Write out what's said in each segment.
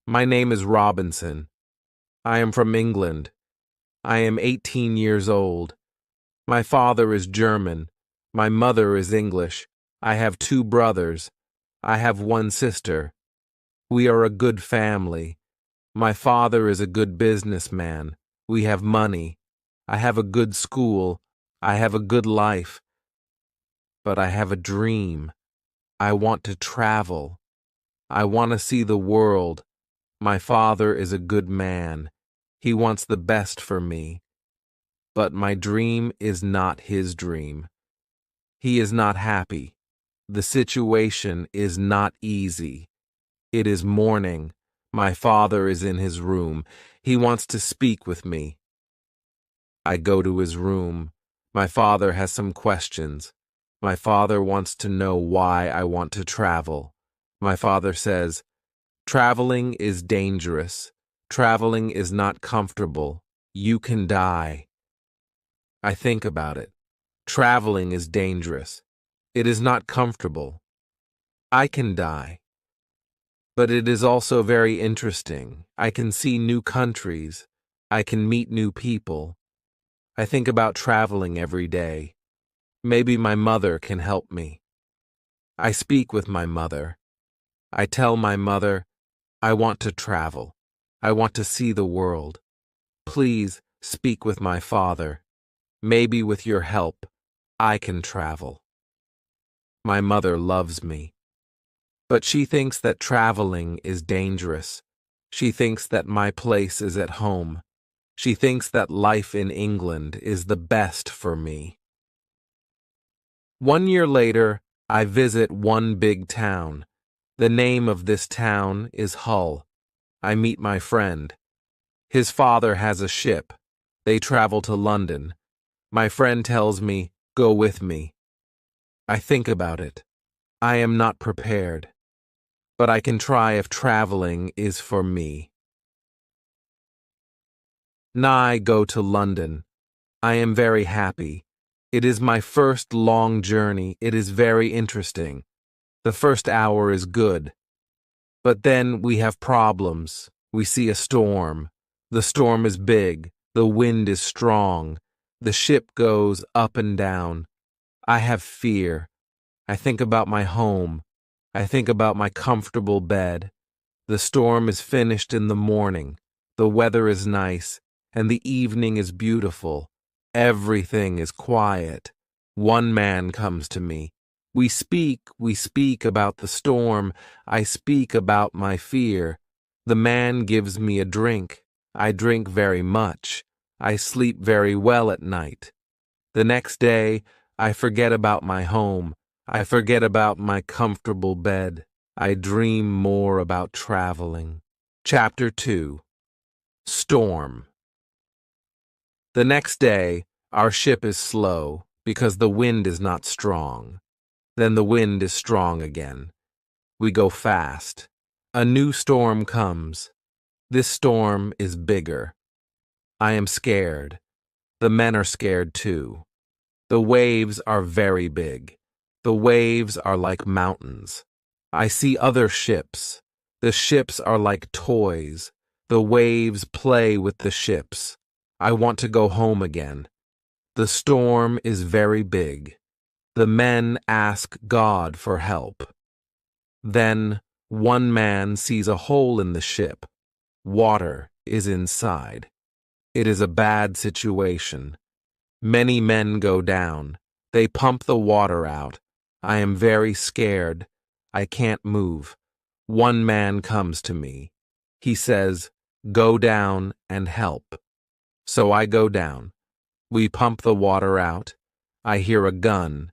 My name is Robinson. I am from England. I am 18 years old. My father is German. My mother is English. I have two brothers. I have one sister. We are a good family. My father is a good businessman. We have money. I have a good school. I have a good life. But I have a dream. I want to travel. I want to see the world. My father is a good man. He wants the best for me. But my dream is not his dream. He is not happy. The situation is not easy. It is morning. My father is in his room. He wants to speak with me. I go to his room. My father has some questions. My father wants to know why I want to travel. My father says, "Traveling is dangerous. Traveling is not comfortable. You can die." I think about it. Traveling is dangerous. It is not comfortable. I can die. But it is also very interesting. I can see new countries. I can meet new people. I think about traveling every day. Maybe my mother can help me. I speak with my mother. I tell my mother, I want to travel. I want to see the world. Please speak with my father. Maybe with your help, I can travel. My mother loves me. But she thinks that traveling is dangerous. She thinks that my place is at home. She thinks that life in England is the best for me. 1 year later, I visit one big town. The name of this town is Hull. I meet my friend. His father has a ship. They travel to London. My friend tells me, "Go with me." I think about it. I am not prepared. But I can try if traveling is for me. I go to London. I am very happy. It is my first long journey. It is very interesting. The first hour is good. But then we have problems. We see a storm. The storm is big. The wind is strong. The ship goes up and down. I have fear. I think about my home. I think about my comfortable bed. The storm is finished in the morning. The weather is nice, and the evening is beautiful. Everything is quiet. One man comes to me. We speak about the storm. I speak about my fear. The man gives me a drink. I drink very much. I sleep very well at night. The next day, I forget about my home. I forget about my comfortable bed. I dream more about traveling. Chapter 2. Storm. The next day, our ship is slow because the wind is not strong. Then the wind is strong again. We go fast. A new storm comes. This storm is bigger. I am scared. The men are scared too. The waves are very big. The waves are like mountains. I see other ships. The ships are like toys. The waves play with the ships. I want to go home again. The storm is very big. The men ask God for help. Then one man sees a hole in the ship. Water is inside. It is a bad situation. Many men go down. They pump the water out. I am very scared. I can't move. One man comes to me. He says, "Go down and help." So I go down. We pump the water out. I hear a gun.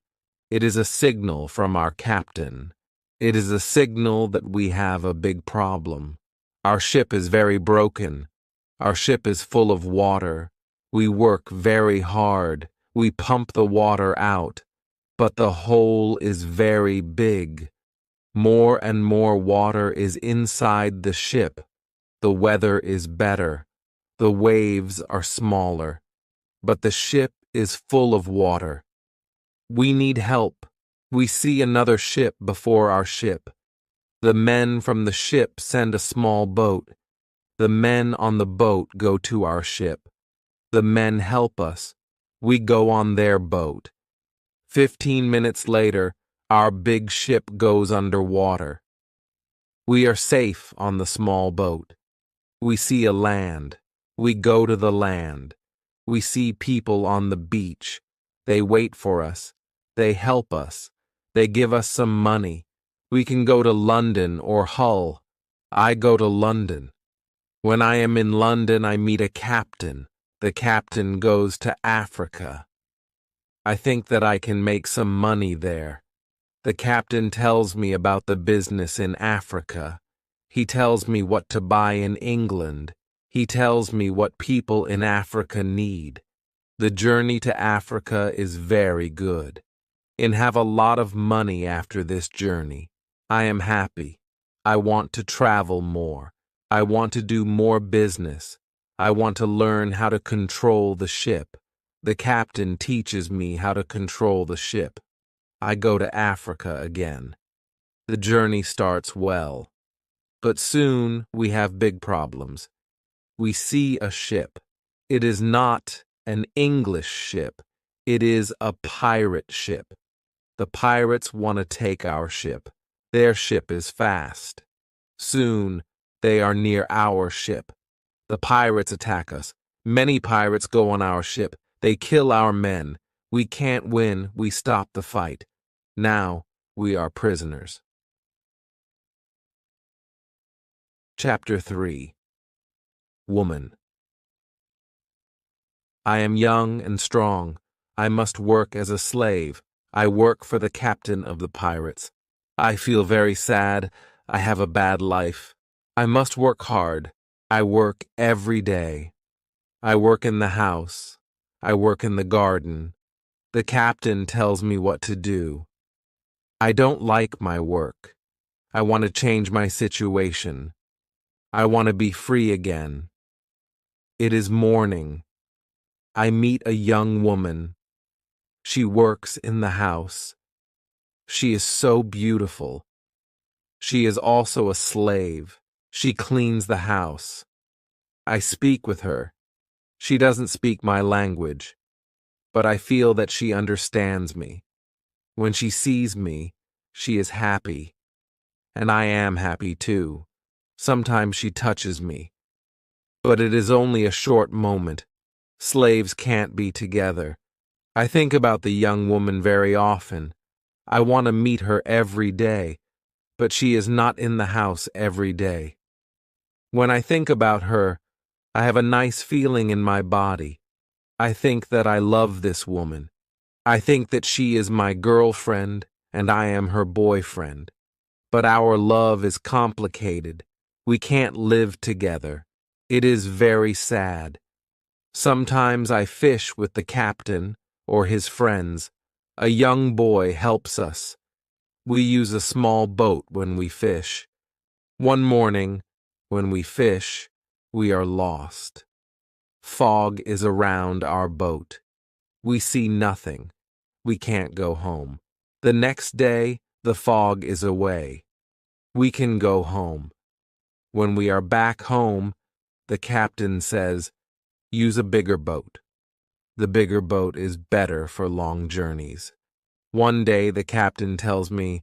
It is a signal from our captain. It is a signal that we have a big problem. Our ship is very broken. Our ship is full of water. We work very hard. We pump the water out. But the hole is very big. More and more water is inside the ship. The weather is better. The waves are smaller. But the ship is full of water. We need help. We see another ship before our ship. The men from the ship send a small boat. The men on the boat go to our ship. The men help us. We go on their boat. 15 minutes later, our big ship goes underwater. We are safe on the small boat. We see a land. We go to the land. We see people on the beach. They wait for us. They help us. They give us some money. We can go to London or Hull. I go to London. When I am in London, I meet a captain. The captain goes to Africa. I think that I can make some money there. The captain tells me about the business in Africa. He tells me what to buy in England. He tells me what people in Africa need. The journey to Africa is very good. And have a lot of money after this journey. I am happy. I want to travel more. I want to do more business. I want to learn how to control the ship. The captain teaches me how to control the ship. I go to Africa again. The journey starts well. But soon we have big problems. We see a ship. It is not an English ship. It is a pirate ship. The pirates want to take our ship. Their ship is fast. Soon they are near our ship. The pirates attack us. Many pirates go on our ship. They kill our men. We can't win. We stop the fight. Now we are prisoners. Chapter 3. Woman. I am young and strong. I must work as a slave. I work for the captain of the pirates. I feel very sad. I have a bad life. I must work hard. I work every day. I work in the house. I work in the garden. The captain tells me what to do. I don't like my work. I want to change my situation. I want to be free again. It is morning. I meet a young woman. She works in the house. She is so beautiful. She is also a slave. She cleans the house. I speak with her. She doesn't speak my language, but I feel that she understands me. When she sees me, she is happy. And I am happy too. Sometimes she touches me. But it is only a short moment. Slaves can't be together. I think about the young woman very often. I want to meet her every day, but she is not in the house every day. When I think about her, I have a nice feeling in my body. I think that I love this woman. I think that she is my girlfriend and I am her boyfriend. But our love is complicated. We can't live together. It is very sad. Sometimes I fish with the captain or his friends. A young boy helps us. We use a small boat when we fish. One morning, when we fish, we are lost. Fog is around our boat. We see nothing. We can't go home. The next day, the fog is away. We can go home. When we are back home, the captain says, use a bigger boat. The bigger boat is better for long journeys. One day the captain tells me,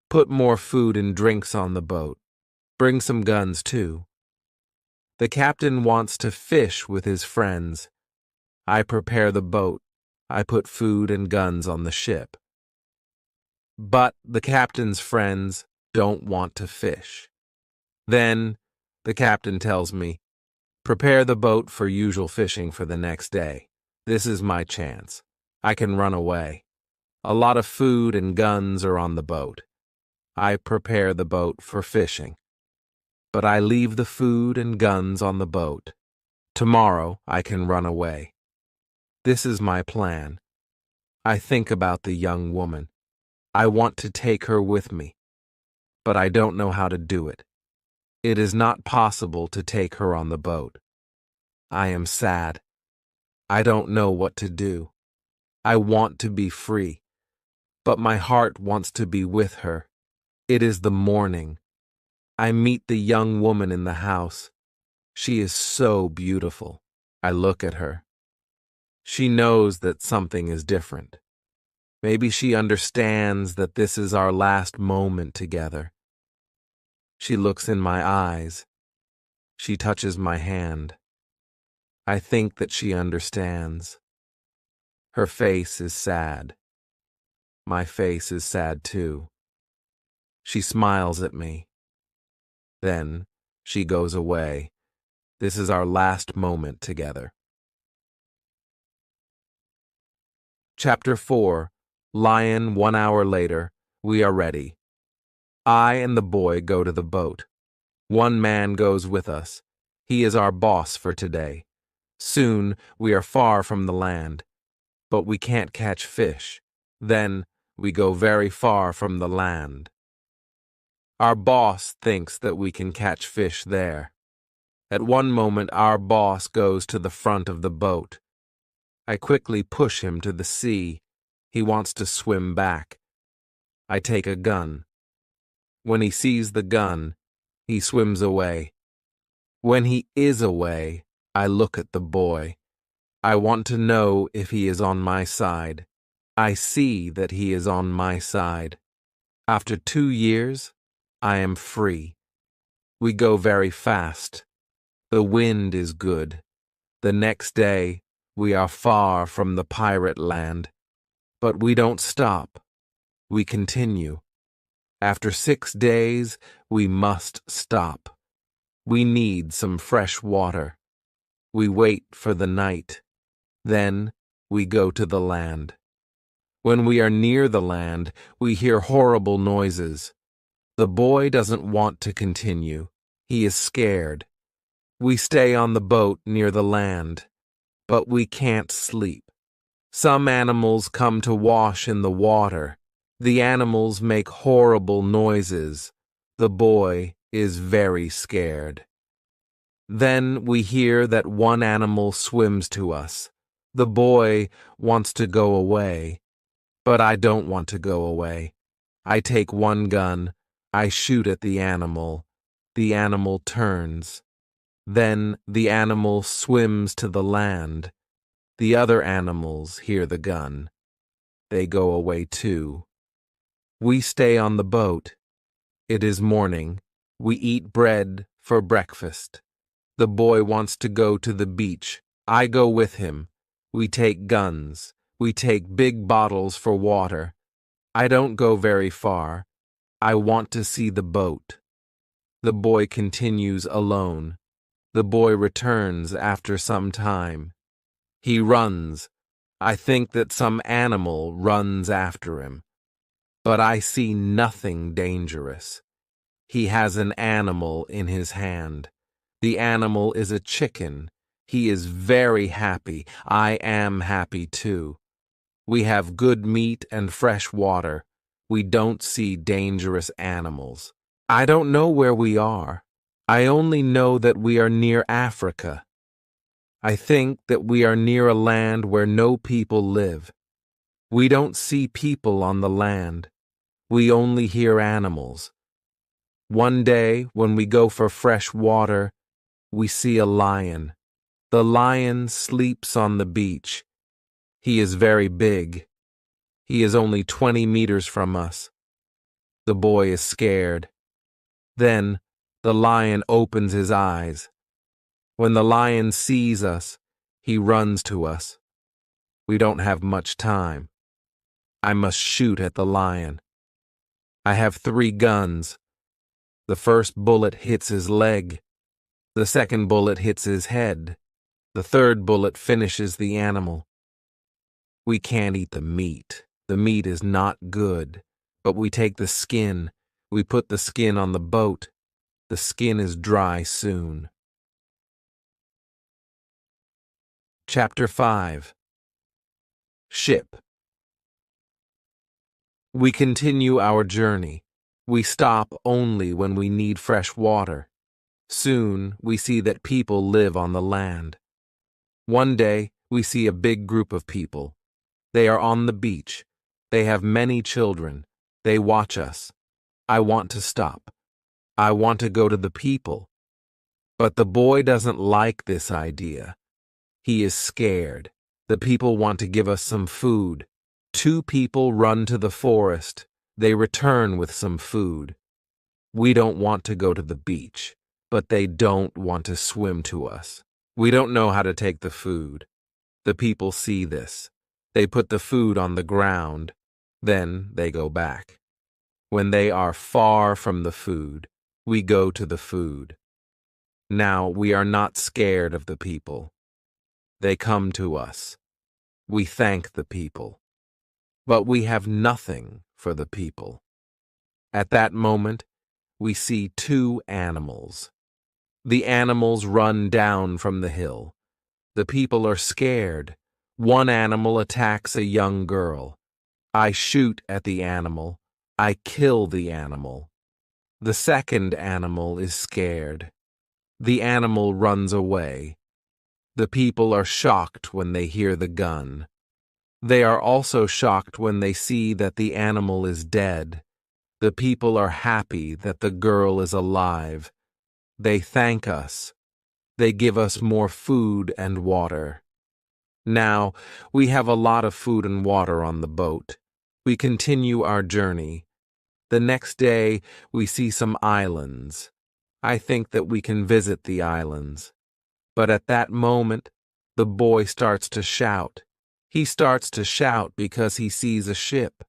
put more food and drinks on the boat. Bring some guns too. The captain wants to fish with his friends. I prepare the boat. I put food and guns on the ship. But the captain's friends don't want to fish. Then the captain tells me, prepare the boat for usual fishing for the next day. This is my chance. I can run away. A lot of food and guns are on the boat. I prepare the boat for fishing. But I leave the food and guns on the boat. Tomorrow I can run away. This is my plan. I think about the young woman. I want to take her with me, but I don't know how to do it. It is not possible to take her on the boat. I am sad. I don't know what to do. I want to be free, but my heart wants to be with her. It is the morning. I meet the young woman in the house. She is so beautiful. I look at her. She knows that something is different. Maybe she understands that this is our last moment together. She looks in my eyes. She touches my hand. I think that she understands. Her face is sad. My face is sad too. She smiles at me. Then she goes away. This is our last moment together. Chapter 4. Lion 1 hour later. We are ready. I and the boy go to the boat. One man goes with us. He is our boss for today. Soon we are far from the land, but we can't catch fish. Then we go very far from the land. Our boss thinks that we can catch fish there. At one moment our boss goes to the front of the boat. I quickly push him to the sea. He wants to swim back. I take a gun. When he sees the gun, he swims away. When he is away, I look at the boy. I want to know if he is on my side. I see that he is on my side. After 2 years, I am free. We go very fast. The wind is good. The next day, we are far from the pirate land. But we don't stop. We continue. After 6 days, we must stop. We need some fresh water. We wait for the night. Then we go to the land. When we are near the land, we hear horrible noises. The boy doesn't want to continue. He is scared. We stay on the boat near the land, but we can't sleep. Some animals come to wash in the water. The animals make horrible noises. The boy is very scared. Then we hear that one animal swims to us. The boy wants to go away, but I don't want to go away. I take one gun. I shoot at the animal. The animal turns. Then the animal swims to the land. The other animals hear the gun. They go away too. We stay on the boat. It is morning. We eat bread for breakfast. The boy wants to go to the beach. I go with him. We take guns. We take big bottles for water. I don't go very far. I want to see the boat. The boy continues alone. The boy returns after some time. He runs. I think that some animal runs after him. But I see nothing dangerous. He has an animal in his hand. The animal is a chicken. He is very happy. I am happy too. We have good meat and fresh water. We don't see dangerous animals. I don't know where we are. I only know that we are near Africa. I think that we are near a land where no people live. We don't see people on the land. We only hear animals. One day, when we go for fresh water, we see a lion. The lion sleeps on the beach. He is very big. He is only 20 meters from us. The boy is scared. Then the lion opens his eyes. When the lion sees us, he runs to us. We don't have much time. I must shoot at the lion. I have 3 guns. The first bullet hits his leg. The second bullet hits his head. The third bullet finishes the animal. We can't eat the meat. The meat is not good. But we take the skin. We put the skin on the boat. The skin is dry soon. Chapter 5. Ship. We continue our journey. We stop only when we need fresh water. Soon we see that people live on the land. One day we see a big group of people. They are on the beach. They have many children. They watch us. I want to stop. I want to go to the people. But the boy doesn't like this idea. He is scared. The people want to give us some food. 2 people run to the forest. They return with some food. We don't want to go to the beach, but they don't want to swim to us. We don't know how to take the food. The people see this. They put the food on the ground. Then they go back. When they are far from the food, we go to the food. Now we are not scared of the people. They come to us. We thank the people. But we have nothing for the people. At that moment, we see 2 animals. The animals run down from the hill. The people are scared. One animal attacks a young girl. I shoot at the animal. I kill the animal. The second animal is scared. The animal runs away. The people are shocked when they hear the gun. They are also shocked when they see that the animal is dead. The people are happy that the girl is alive. They thank us. They give us more food and water. Now, we have a lot of food and water on the boat. We continue our journey. The next day, we see some islands. I think that we can visit the islands. But at that moment, the boy starts to shout. He starts to shout because he sees a ship.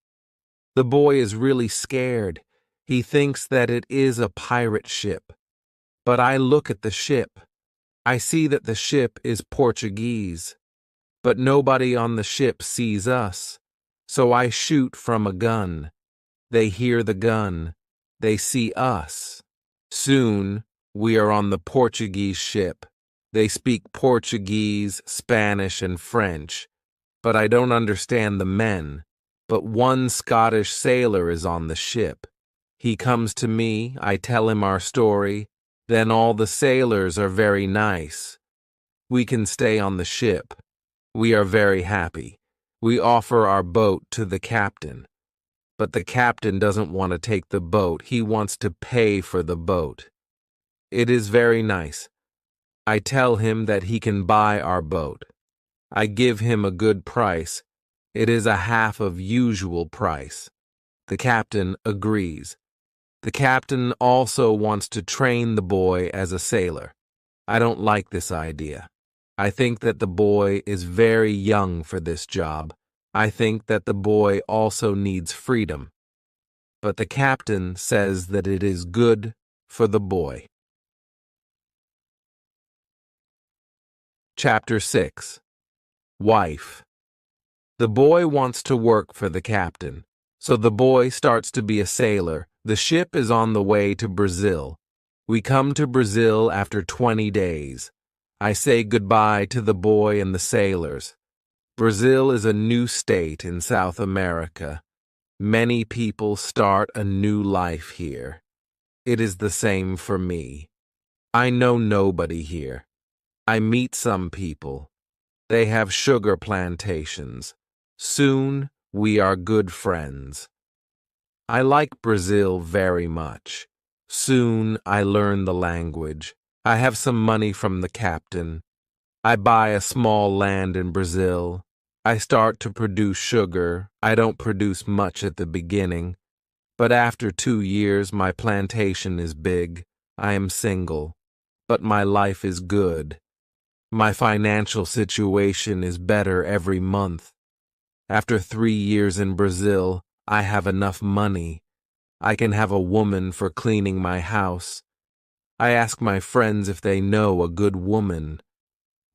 The boy is really scared. He thinks that it is a pirate ship. But I look at the ship. I see that the ship is Portuguese. But nobody on the ship sees us. So I shoot from a gun. They hear the gun. They see us. Soon, we are on the Portuguese ship. They speak Portuguese, Spanish, and French. But I don't understand the men. But one Scottish sailor is on the ship. He comes to me, I tell him our story. Then all the sailors are very nice. We can stay on the ship. We are very happy. We offer our boat to the captain. But the captain doesn't want to take the boat. He wants to pay for the boat. It is very nice. I tell him that he can buy our boat. I give him a good price. It is a half of usual price. The captain agrees. The captain also wants to train the boy as a sailor. I don't like this idea. I think that the boy is very young for this job. I think that the boy also needs freedom. But the captain says that it is good for the boy. Chapter 6. Wife. The boy wants to work for the captain, so the boy starts to be a sailor. The ship is on the way to Brazil. We come to Brazil after 20 days. I say goodbye to the boy and the sailors. Brazil is a new state in South America. Many people start a new life here. It is the same for me. I know nobody here. I meet some people. They have sugar plantations. Soon we are good friends. I like Brazil very much. Soon I learn the language. I have some money from the captain. I buy a small land in Brazil. I start to produce sugar. I don't produce much at the beginning. But after 2 years, my plantation is big. I am single. But my life is good. My financial situation is better every month. After 3 years in Brazil, I have enough money. I can have a woman for cleaning my house. I ask my friends if they know a good woman.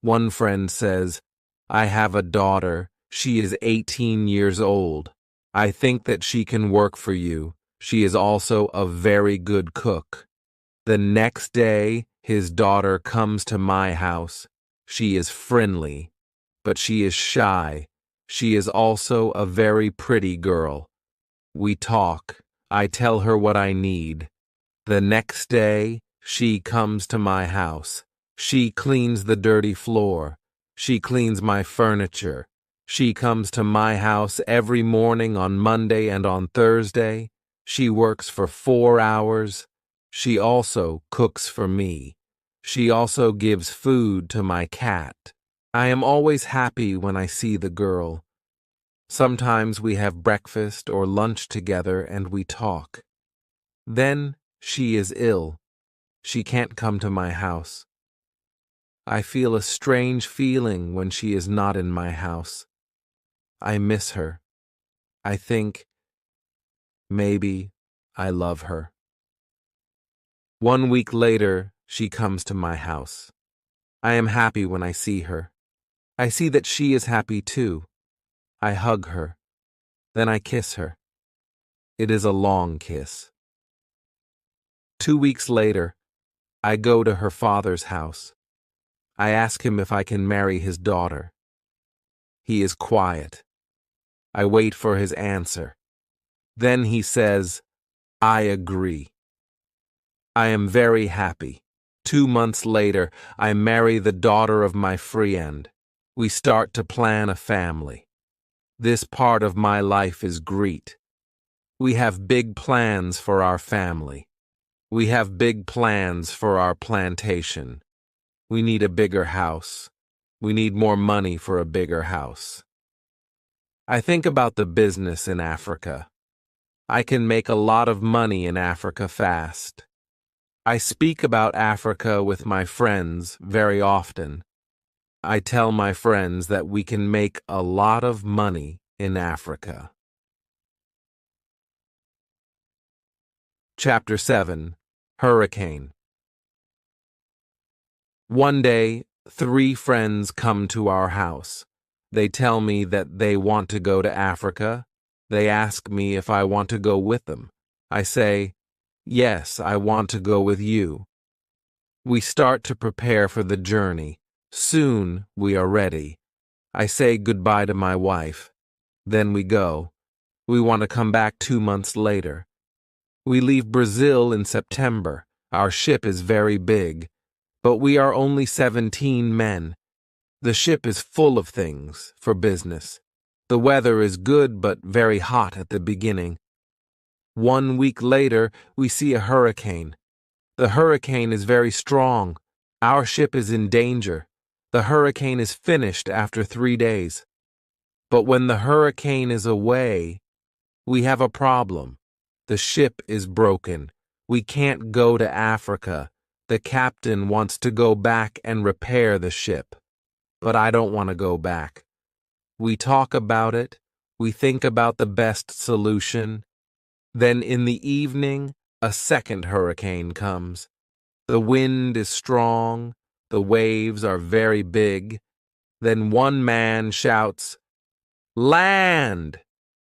One friend says, I have a daughter. She is 18 years old. I think that she can work for you. She is also a very good cook. The next day, his daughter comes to my house. She is friendly, but she is shy. She is also a very pretty girl. We talk. I tell her what I need. The next day, she comes to my house. She cleans the dirty floor. She cleans my furniture. She comes to my house every morning on Monday and on Thursday. She works for 4 hours. She also cooks for me. She also gives food to my cat. I am always happy when I see the girl. Sometimes we have breakfast or lunch together and we talk. Then she is ill. She can't come to my house. I feel a strange feeling when she is not in my house. I miss her. I think maybe I love her. 1 week later, she comes to my house. I am happy when I see her. I see that she is happy too. I hug her. Then I kiss her. It is a long kiss. 2 weeks later, I go to her father's house. I ask him if I can marry his daughter. He is quiet. I wait for his answer. Then he says, I agree. I am very happy. 2 months later, I marry the daughter of my friend. We start to plan a family. This part of my life is great. We have big plans for our family. We have big plans for our plantation. We need a bigger house. We need more money for a bigger house. I think about the business in Africa. I can make a lot of money in Africa fast. I speak about Africa with my friends very often. I tell my friends that we can make a lot of money in Africa. Chapter 7. Hurricane. One day, 3 friends come to our house. They tell me that they want to go to Africa. They ask me if I want to go with them. I say, yes, I want to go with you. We start to prepare for the journey. Soon we are ready. I say goodbye to my wife. Then we go. We want to come back 2 months later. We leave Brazil in September. Our ship is very big, but we are only 17 men. The ship is full of things for business. The weather is good but very hot at the beginning. 1 week later, we see a hurricane. The hurricane is very strong. Our ship is in danger. The hurricane is finished after 3 days. But when the hurricane is away, we have a problem. The ship is broken. We can't go to Africa. The captain wants to go back and repair the ship. But I don't want to go back. We talk about it. We think about the best solution. Then in the evening, a second hurricane comes. The wind is strong. The waves are very big. Then one man shouts, "Land!"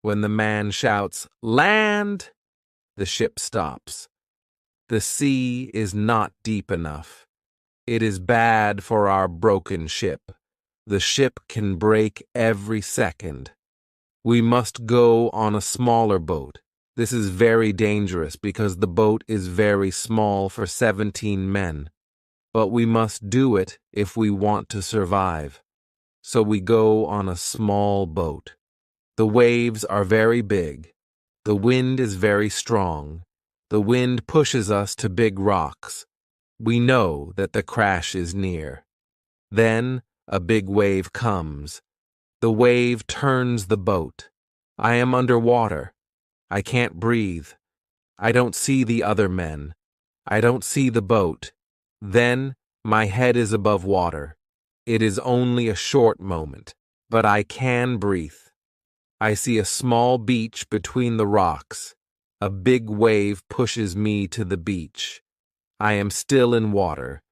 When the man shouts, "Land!" the ship stops. The sea is not deep enough. It is bad for our broken ship. The ship can break every second. We must go on a smaller boat. This is very dangerous because the boat is very small for 17 men. But we must do it if we want to survive. So we go on a small boat. The waves are very big. The wind is very strong. The wind pushes us to big rocks. We know that the crash is near. Then a big wave comes. The wave turns the boat. I am underwater. I can't breathe. I don't see the other men. I don't see the boat. Then my head is above water. It is only a short moment, but I can breathe. I see a small beach between the rocks. A big wave pushes me to the beach. I am still in water,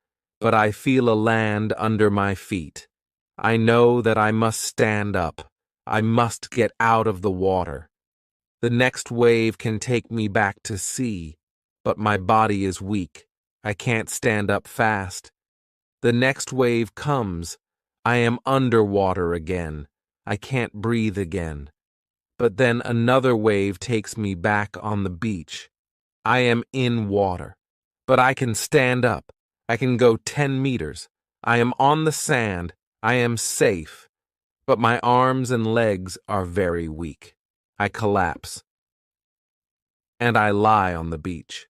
but I feel a land under my feet. I know that I must stand up. I must get out of the water. The next wave can take me back to sea, but my body is weak. I can't stand up fast. The next wave comes. I am underwater again. I can't breathe again. But then another wave takes me back on the beach. I am in water, but I can stand up. I can go 10 meters. I am on the sand. I am safe. But my arms and legs are very weak. I collapse. And I lie on the beach.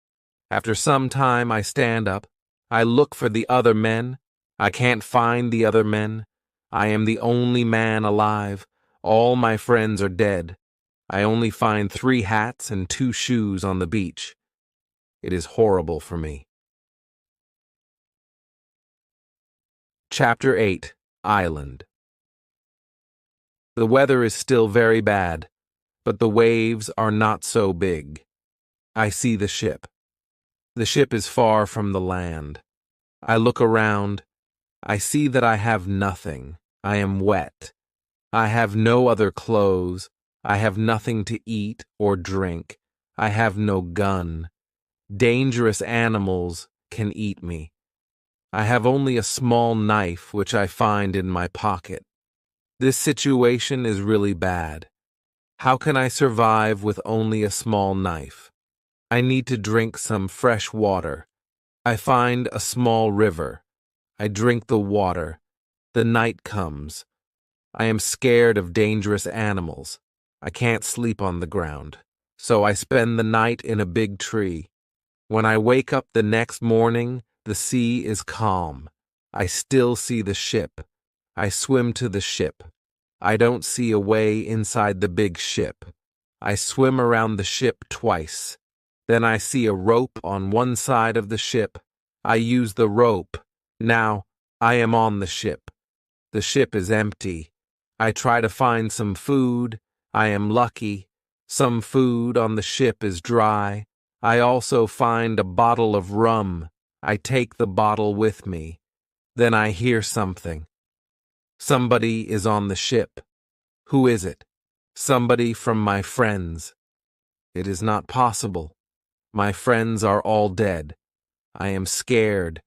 After some time, I stand up. I look for the other men. I can't find the other men. I am the only man alive. All my friends are dead. I only find 3 hats and 2 shoes on the beach. It is horrible for me. Chapter 8. Island. The weather is still very bad, but the waves are not so big. I see the ship. The ship is far from the land. I look around. I see that I have nothing. I am wet. I have no other clothes. I have nothing to eat or drink. I have no gun. Dangerous animals can eat me. I have only a small knife which I find in my pocket. This situation is really bad. How can I survive with only a small knife? I need to drink some fresh water. I find a small river. I drink the water. The night comes. I am scared of dangerous animals. I can't sleep on the ground, so I spend the night in a big tree. When I wake up the next morning, the sea is calm. I still see the ship. I swim to the ship. I don't see a way inside the big ship. I swim around the ship twice. Then I see a rope on one side of the ship. I use the rope. Now I am on the ship. The ship is empty. I try to find some food. I am lucky. Some food on the ship is dry. I also find a bottle of rum. I take the bottle with me. Then I hear something. Somebody is on the ship. Who is it? Somebody from my friends. It is not possible. My friends are all dead. I am scared.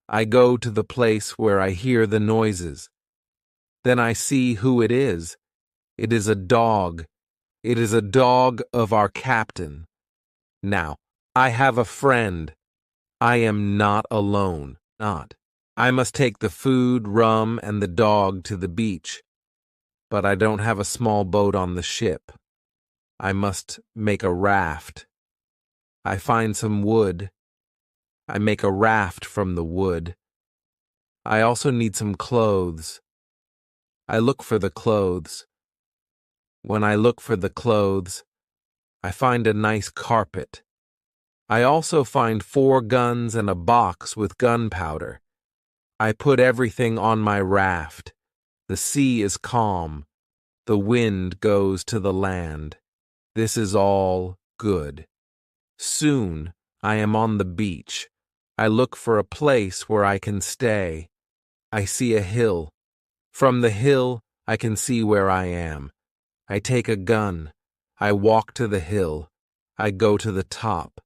I go to the place where I hear the noises. Then I see who it is. It is a dog. It is a dog of our captain. Now, I have a friend. I am not alone. I must take the food, rum, and the dog to the beach. But I don't have a small boat on the ship. I must make a raft. I find some wood. I make a raft from the wood. I also need some clothes. I look for the clothes. When I look for the clothes, I find a nice carpet. I also find 4 guns and a box with gunpowder. I put everything on my raft. The sea is calm. The wind goes to the land. This is all good. Soon I am on the beach. I look for a place where I can stay. I see a hill. From the hill, I can see where I am. I take a gun. I walk to the hill. I go to the top.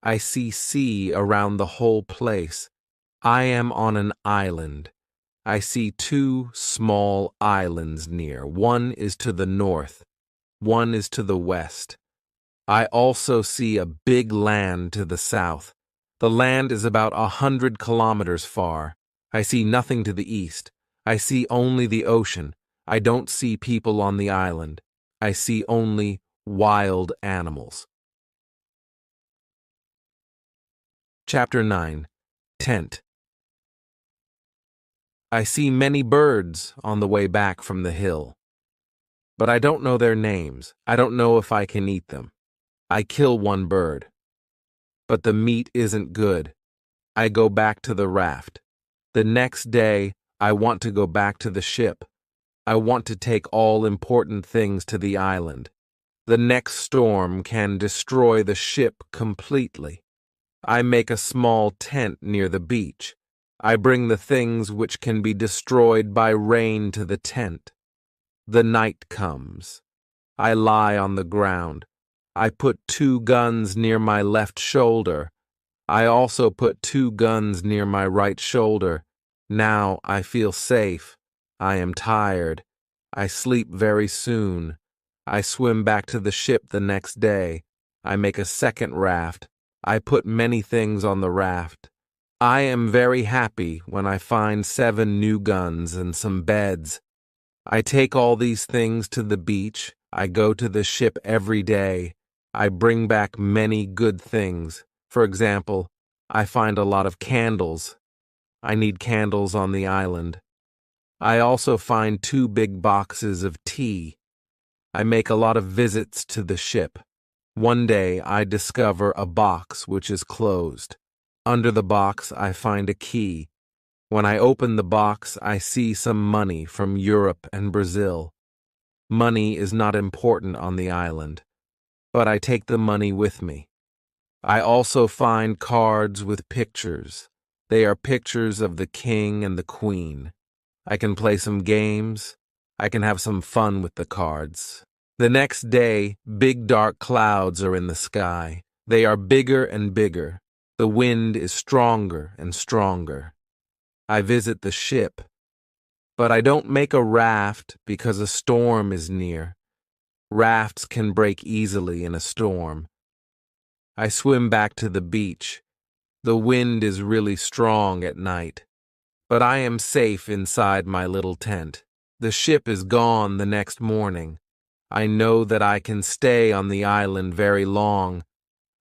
I see sea around the whole place. I am on an island. I see 2 small islands near. One is to the north. One is to the west. I also see a big land to the south. The land is about 100 kilometers far. I see nothing to the east. I see only the ocean. I don't see people on the island. I see only wild animals. Chapter 9. Tent. I see many birds on the way back from the hill. But I don't know their names. I don't know if I can eat them. I kill one bird. But the meat isn't good. I go back to the raft. The next day, I want to go back to the ship. I want to take all important things to the island. The next storm can destroy the ship completely. I make a small tent near the beach. I bring the things which can be destroyed by rain to the tent. The night comes. I lie on the ground. I put 2 guns near my left shoulder. I also put 2 guns near my right shoulder. Now I feel safe. I am tired. I sleep very soon. I swim back to the ship the next day. I make a second raft. I put many things on the raft. I am very happy when I find 7 new guns and some beds. I take all these things to the beach. I go to the ship every day. I bring back many good things. For example, I find a lot of candles. I need candles on the island. I also find 2 big boxes of tea. I make a lot of visits to the ship. One day I discover a box which is closed. Under the box I find a key. When I open the box, I see some money from Europe and Brazil. Money is not important on the island, but I take the money with me. I also find cards with pictures. They are pictures of the king and the queen. I can play some games. I can have some fun with the cards. The next day, big dark clouds are in the sky. They are bigger and bigger. The wind is stronger and stronger. I visit the ship, but I don't make a raft because a storm is near. Rafts can break easily in a storm. I swim back to the beach. The wind is really strong at night, but I am safe inside my little tent. The ship is gone the next morning. I know that I can stay on the island very long.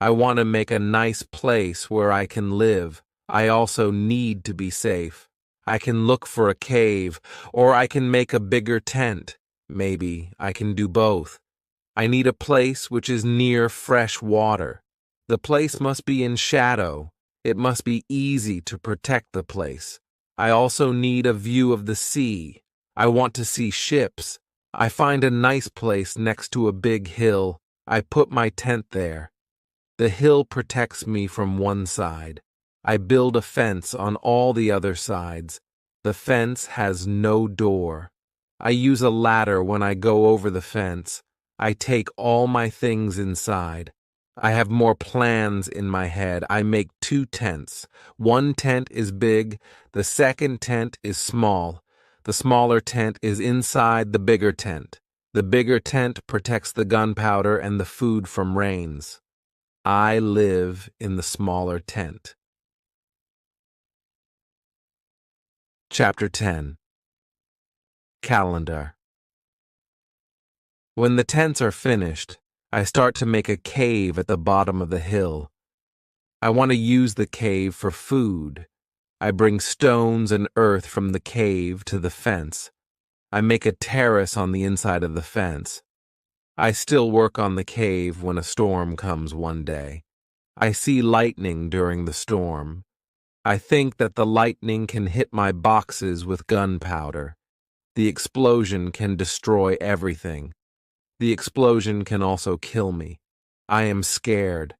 I want to make a nice place where I can live. I also need to be safe. I can look for a cave, or I can make a bigger tent. Maybe I can do both. I need a place which is near fresh water. The place must be in shadow. It must be easy to protect the place. I also need a view of the sea. I want to see ships. I find a nice place next to a big hill. I put my tent there. The hill protects me from one side. I build a fence on all the other sides. The fence has no door. I use a ladder when I go over the fence. I take all my things inside. I have more plans in my head. I make 2 tents. One tent is big. The second tent is small. The smaller tent is inside the bigger tent. The bigger tent protects the gunpowder and the food from rains. I live in the smaller tent. Chapter 10. Calendar. When the tents are finished, I start to make a cave at the bottom of the hill. I want to use the cave for food. I bring stones and earth from the cave to the fence. I make a terrace on the inside of the fence. I still work on the cave when a storm comes one day. I see lightning during the storm. I think that the lightning can hit my boxes with gunpowder. The explosion can destroy everything. The explosion can also kill me. I am scared.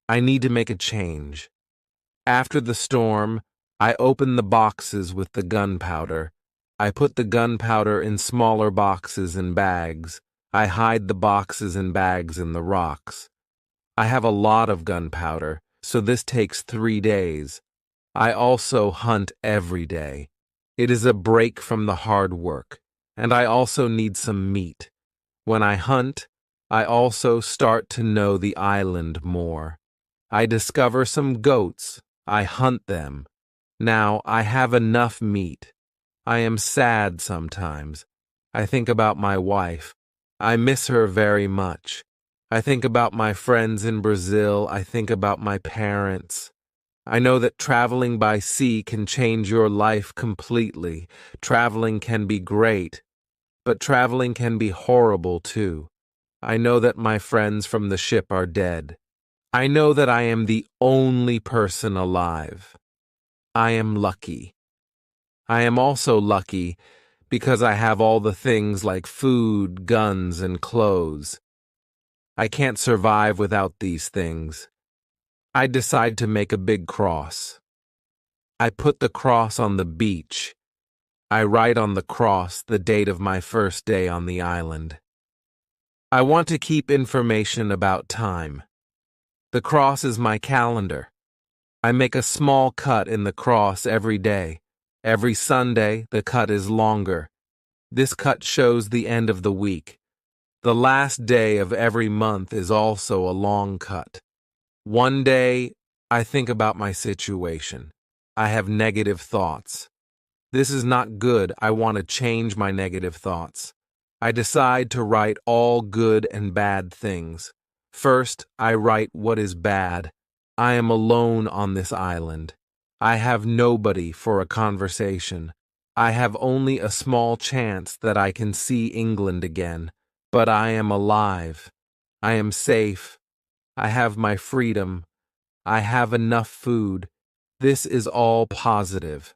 I need to make a change. After the storm, I open the boxes with the gunpowder. I put the gunpowder in smaller boxes and bags. I hide the boxes and bags in the rocks. I have a lot of gunpowder, so this takes 3 days. I also hunt every day. It is a break from the hard work, and I also need some meat. When I hunt, I also start to know the island more. I discover some goats. I hunt them. Now I have enough meat. I am sad sometimes. I think about my wife. I miss her very much. I think about my friends in Brazil. I think about my parents. I know that traveling by sea can change your life completely. Traveling can be great, but traveling can be horrible too. I know that my friends from the ship are dead. I know that I am the only person alive. I am lucky. I am also lucky because I have all the things like food, guns, and clothes. I can't survive without these things. I decide to make a big cross. I put the cross on the beach. I write on the cross the date of my first day on the island. I want to keep information about time. The cross is my calendar. I make a small cut in the cross every day. Every Sunday, the cut is longer. This cut shows the end of the week. The last day of every month is also a long cut. One day, I think about my situation. I have negative thoughts. This is not good. I want to change my negative thoughts. I decide to write all good and bad things. First, I write what is bad. I am alone on this island. I have nobody for a conversation. I have only a small chance that I can see England again, but I am alive. I am safe. I have my freedom. I have enough food. This is all positive.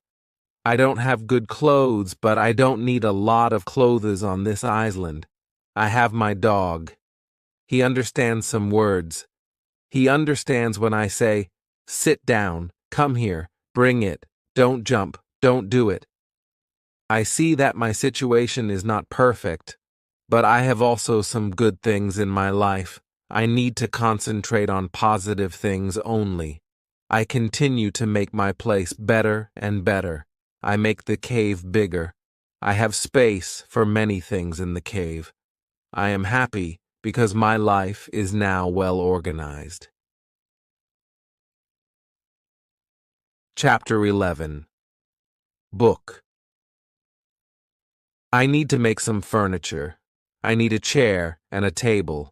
I don't have good clothes, but I don't need a lot of clothes on this island. I have my dog. He understands some words. He understands when I say, "Sit down, come here, bring it, don't jump, don't do it." I see that my situation is not perfect, but I have also some good things in my life. I need to concentrate on positive things only. I continue to make my place better and better. I make the cave bigger. I have space for many things in the cave. I am happy because my life is now well organized. Chapter 11. Book. I need to make some furniture. I need a chair and a table.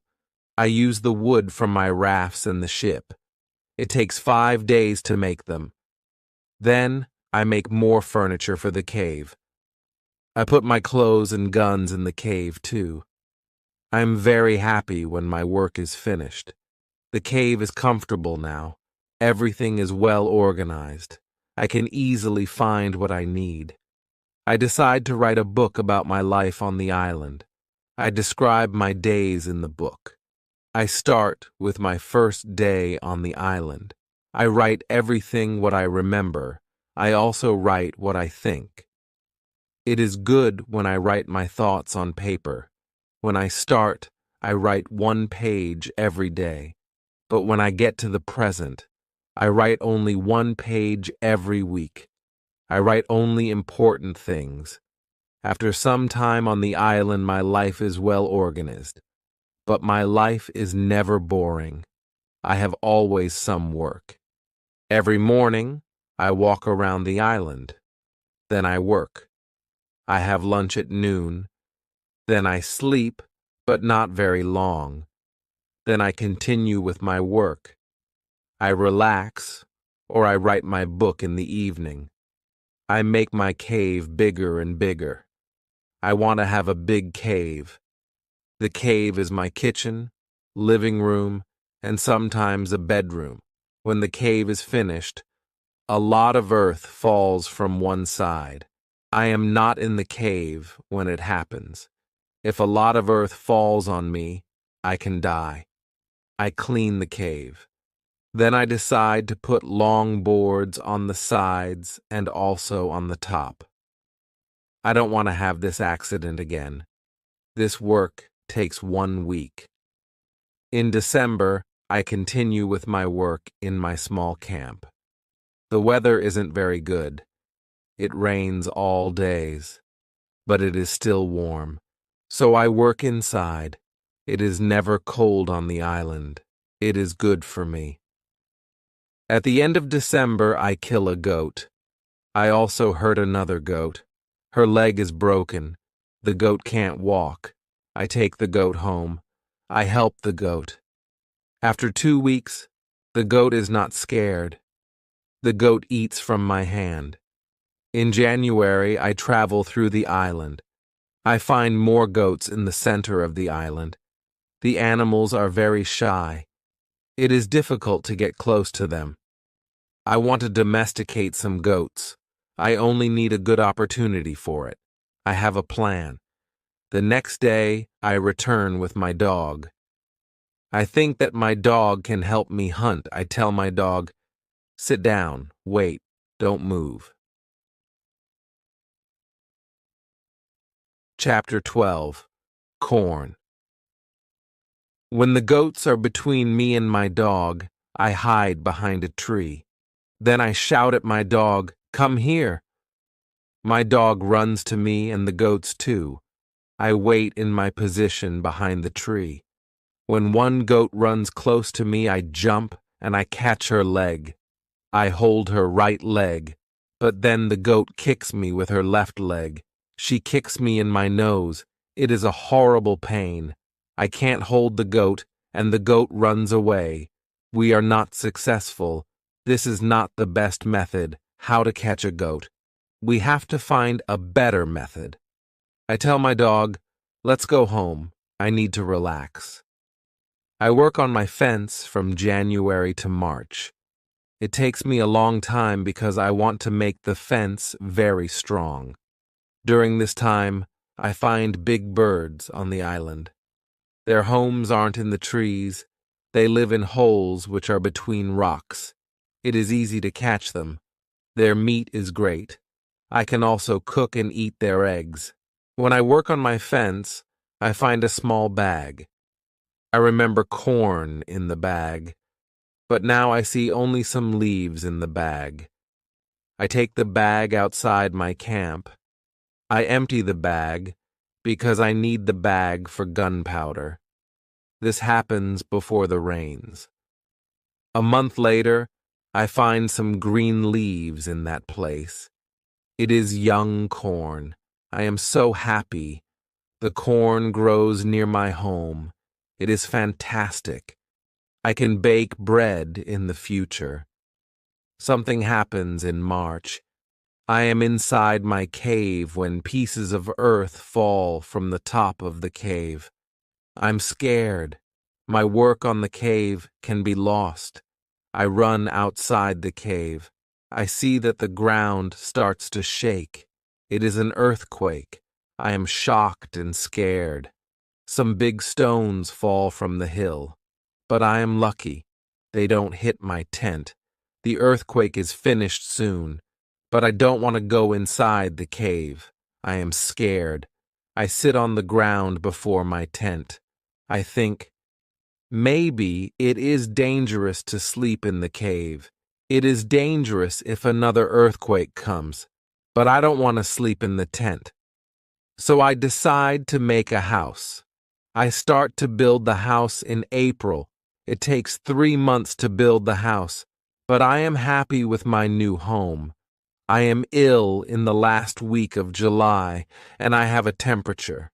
I use the wood from my rafts in the ship. It takes 5 days to make them. Then I make more furniture for the cave. I put my clothes and guns in the cave too. I am very happy when my work is finished. The cave is comfortable now. Everything is well organized. I can easily find what I need. I decide to write a book about my life on the island. I describe my days in the book. I start with my first day on the island. I write everything what I remember. I also write what I think. It is good when I write my thoughts on paper. When I start, I write 1 page every day. But when I get to the present, I write only 1 page every week. I write only important things. After some time on the island, my life is well organized. But my life is never boring. I have always some work. Every morning, I walk around the island. Then I work. I have lunch at noon. Then I sleep, but not very long. Then I continue with my work. I relax, or I write my book in the evening. I make my cave bigger and bigger. I want to have a big cave. The cave is my kitchen, living room, and sometimes a bedroom. When the cave is finished, a lot of earth falls from one side. I am not in the cave when it happens. If a lot of earth falls on me, I can die. I clean the cave. Then I decide to put long boards on the sides and also on the top. I don't want to have this accident again. This work takes 1 week. In December, I continue with my work in my small camp. The weather isn't very good. It rains all days, but it is still warm. So I work inside. It is never cold on the island. It is good for me. At the end of December, I kill a goat. I also hurt another goat. Her leg is broken. The goat can't walk. I take the goat home. I help the goat. After 2 weeks, the goat is not scared. The goat eats from my hand. In January, I travel through the island. I find more goats in the center of the island. The animals are very shy. It is difficult to get close to them. I want to domesticate some goats. I only need a good opportunity for it. I have a plan. The next day, I return with my dog. I think that my dog can help me hunt. I tell my dog, "Sit down, wait, don't move." Chapter 12. Corn. When the goats are between me and my dog, I hide behind a tree. Then I shout at my dog, "Come here." My dog runs to me and the goats too. I wait in my position behind the tree. When one goat runs close to me, I jump and I catch her leg. I hold her right leg, but then the goat kicks me with her left leg. She kicks me in my nose. It is a horrible pain. I can't hold the goat, and the goat runs away. We are not successful. This is not the best method, how to catch a goat. We have to find a better method. I tell my dog, let's go home. I need to relax. I work on my fence from January to March. It takes me a long time because I want to make the fence very strong. During this time, I find big birds on the island. Their homes aren't in the trees. They live in holes which are between rocks. It is easy to catch them. Their meat is great. I can also cook and eat their eggs. When I work on my fence, I find a small bag. I remember corn in the bag, but now I see only some leaves in the bag. I take the bag outside my camp. I empty the bag because I need the bag for gunpowder. This happens before the rains. A month later, I find some green leaves in that place. It is young corn. I am so happy. The corn grows near my home. It is fantastic. I can bake bread in the future. Something happens in March. I am inside my cave when pieces of earth fall from the top of the cave. I'm scared. My work on the cave can be lost. I run outside the cave. I see that the ground starts to shake. It is an earthquake. I am shocked and scared. Some big stones fall from the hill. But I am lucky. They don't hit my tent. The earthquake is finished soon. But I don't want to go inside the cave. I am scared. I sit on the ground before my tent. I think, maybe it is dangerous to sleep in the cave. It is dangerous if another earthquake comes. But I don't want to sleep in the tent. So I decide to make a house. I start to build the house in April. It takes 3 months to build the house, but I am happy with my new home. I am ill in the last week of July, and I have a temperature.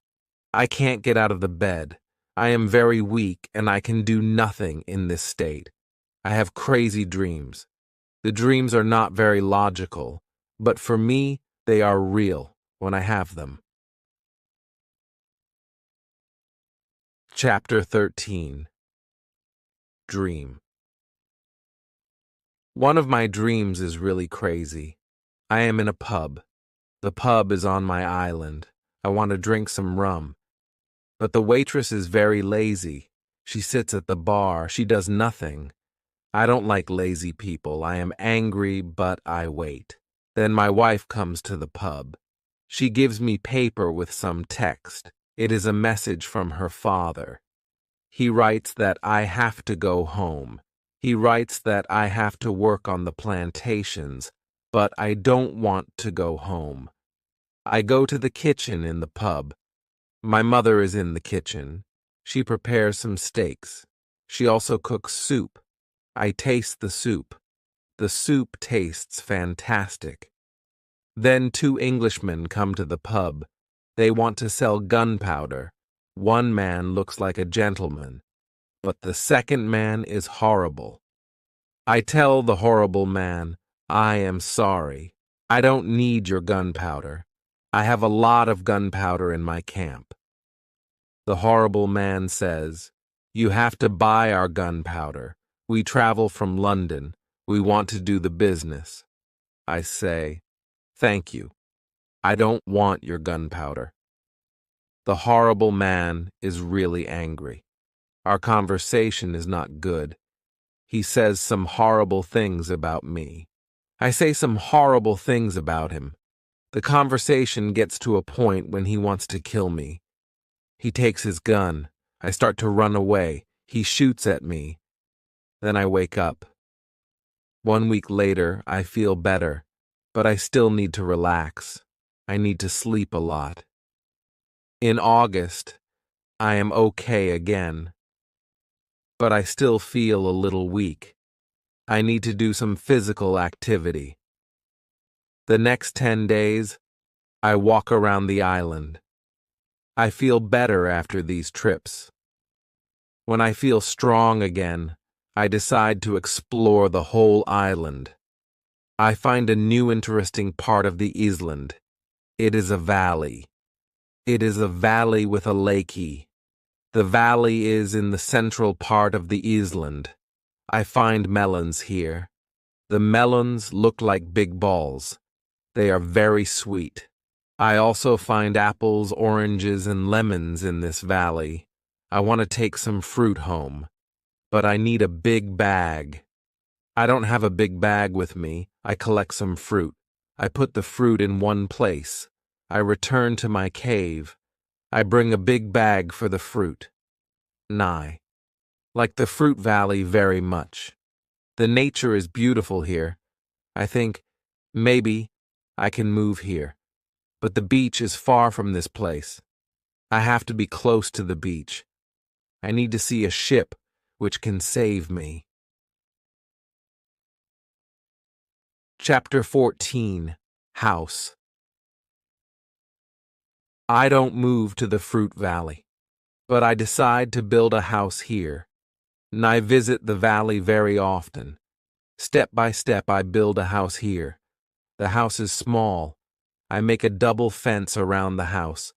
I can't get out of the bed. I am very weak, and I can do nothing in this state. I have crazy dreams. The dreams are not very logical, but for me, they are real when I have them. Chapter 13. Dream. One of my dreams is really crazy. I am in a pub. The pub is on my island. I want to drink some rum. But the waitress is very lazy. She sits at the bar. She does nothing. I don't like lazy people. I am angry, but I wait. Then my wife comes to the pub. She gives me paper with some text. It is a message from her father. He writes that I have to go home. He writes that I have to work on the plantations, but I don't want to go home. I go to the kitchen in the pub. My mother is in the kitchen. She prepares some steaks. She also cooks soup. I taste the soup. The soup tastes fantastic. Then 2 Englishmen come to the pub. They want to sell gunpowder. One man looks like a gentleman, but the second man is horrible. I tell the horrible man, I am sorry. I don't need your gunpowder. I have a lot of gunpowder in my camp. The horrible man says, you have to buy our gunpowder. We travel from London. We want to do the business. I say, thank you. I don't want your gunpowder. The horrible man is really angry. Our conversation is not good. He says some horrible things about me. I say some horrible things about him. The conversation gets to a point when he wants to kill me. He takes his gun. I start to run away. He shoots at me. Then I wake up. 1 week later, I feel better, but I still need to relax. I need to sleep a lot. In August, I am okay again, but I still feel a little weak. I need to do some physical activity. The next 10 days, I walk around the island. I feel better after these trips. When I feel strong again, I decide to explore the whole island. I find a new interesting part of the island. It is a valley. It is a valley with a lakey. The valley is in the central part of the island. I find melons here. The melons look like big balls. They are very sweet. I also find apples, oranges, and lemons in this valley. I want to take some fruit home, but I need a big bag. I don't have a big bag with me. I collect some fruit. I put the fruit in one place. I return to my cave. I bring a big bag for the fruit. Nye. Like the fruit valley very much. The nature is beautiful here. I think, maybe, I can move here. But the beach is far from this place. I have to be close to the beach. I need to see a ship which can save me. Chapter 14. House. I don't move to the fruit valley, but I decide to build a house here. And I visit the valley very often. Step by step, I build a house here. The house is small. I make a double fence around the house.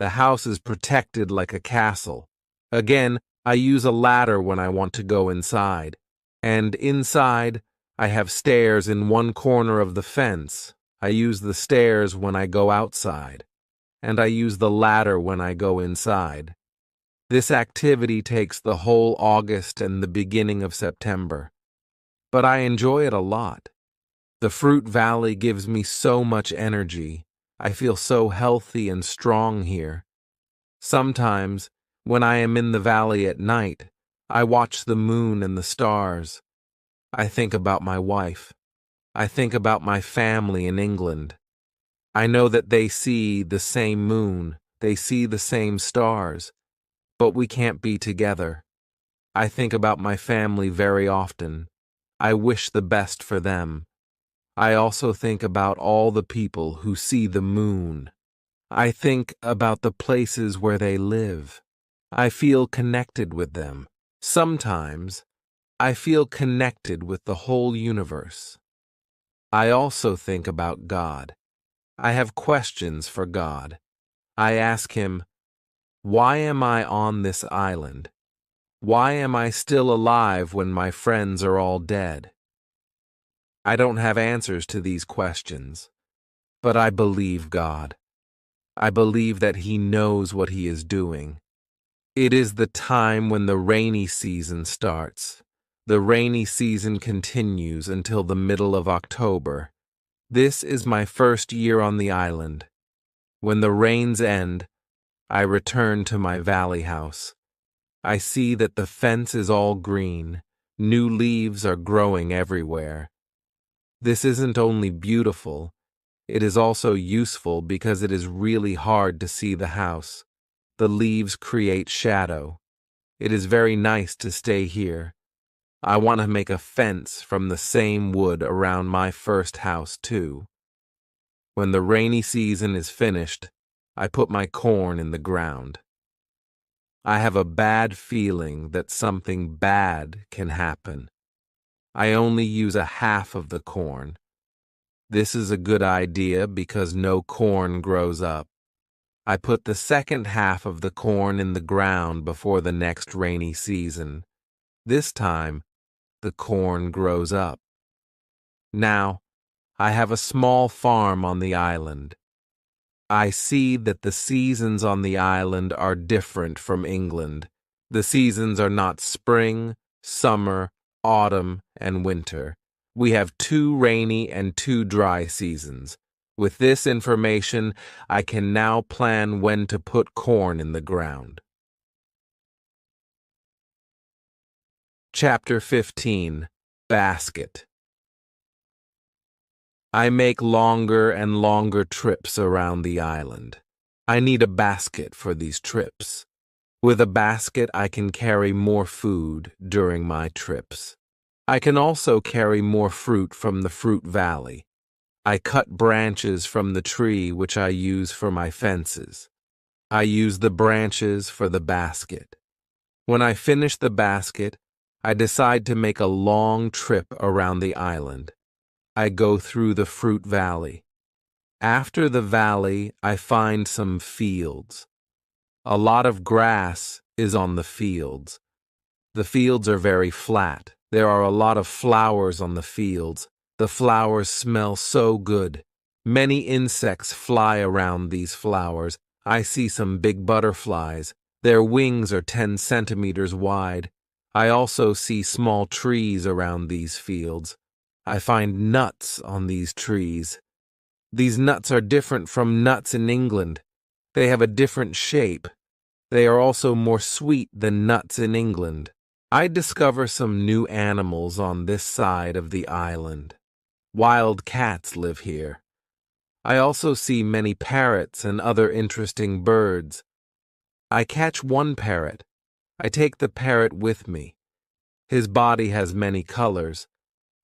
The house is protected like a castle. Again, I use a ladder when I want to go inside. And inside, I have stairs in one corner of the fence. I use the stairs when I go outside. And I use the ladder when I go inside. This activity takes the whole August and the beginning of September. But I enjoy it a lot. The fruit valley gives me so much energy. I feel so healthy and strong here. Sometimes, when I am in the valley at night, I watch the moon and the stars. I think about my wife. I think about my family in England. I know that they see the same moon, they see the same stars, but we can't be together. I think about my family very often. I wish the best for them. I also think about all the people who see the moon. I think about the places where they live. I feel connected with them. Sometimes, I feel connected with the whole universe. I also think about God. I have questions for God. I ask him, why am I on this island? Why am I still alive when my friends are all dead? I don't have answers to these questions, but I believe God. I believe that he knows what he is doing. It is the time when the rainy season starts. The rainy season continues until the middle of October. This is my first year on the island. When the rains end, I return to my valley house. I see that the fence is all green. New leaves are growing everywhere. This isn't only beautiful, it is also useful because it is really hard to see the house. The leaves create shadow. It is very nice to stay here. I want to make a fence from the same wood around my first house, too. When the rainy season is finished, I put my corn in the ground. I have a bad feeling that something bad can happen. I only use a half of the corn. This is a good idea because no corn grows up. I put the second half of the corn in the ground before the next rainy season. This time, the corn grows up. Now, I have a small farm on the island. I see that the seasons on the island are different from England. The seasons are not spring, summer, autumn, and winter. We have 2 rainy and 2 dry seasons. With this information, I can now plan when to put corn in the ground. Chapter 15. Basket. I make longer and longer trips around the island. I need a basket for these trips. With a basket, I can carry more food during my trips. I can also carry more fruit from the fruit valley. I cut branches from the tree which I use for my fences. I use the branches for the basket. When I finish the basket, I decide to make a long trip around the island. I go through the fruit valley. After the valley, I find some fields. A lot of grass is on the fields. The fields are very flat. There are a lot of flowers on the fields. The flowers smell so good. Many insects fly around these flowers. I see some big butterflies. Their wings are 10 centimeters wide. I also see small trees around these fields. I find nuts on these trees. These nuts are different from nuts in England. They have a different shape. They are also more sweet than nuts in England. I discover some new animals on this side of the island. Wild cats live here. I also see many parrots and other interesting birds. I catch one parrot. I take the parrot with me. His body has many colors.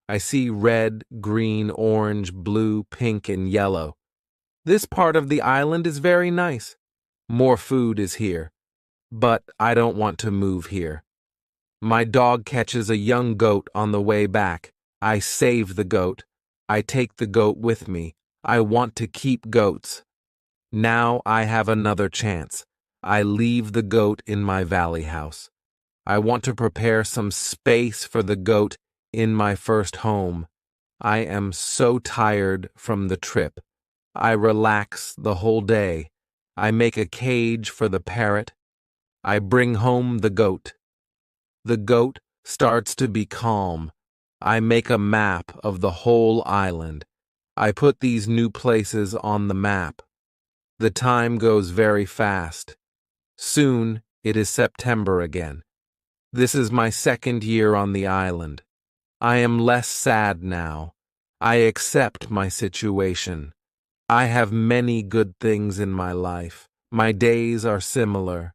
I see red, green, orange, blue, pink, and yellow. This part of the island is very nice. More food is here. But I don't want to move here. My dog catches a young goat on the way back. I save the goat. I take the goat with me. I want to keep goats. Now I have another chance. I leave the goat in my valley house. I want to prepare some space for the goat in my first home. I am so tired from the trip. I relax the whole day. I make a cage for the parrot. I bring home the goat. The goat starts to be calm. I make a map of the whole island. I put these new places on the map. The time goes very fast. Soon it is September again. This is my second year on the island. I am less sad now. I accept my situation. I have many good things in my life. My days are similar.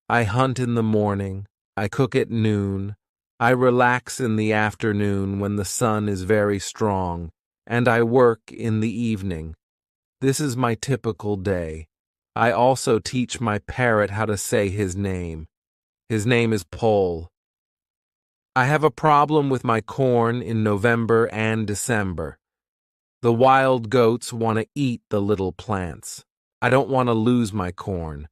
I hunt in the morning. I cook at noon. I relax in the afternoon when the sun is very strong, and I work in the evening. This is my typical day. I also teach my parrot how to say his name. His name is Paul. I have a problem with my corn in November and December. The wild goats want to eat the little plants. I don't want to lose my corn.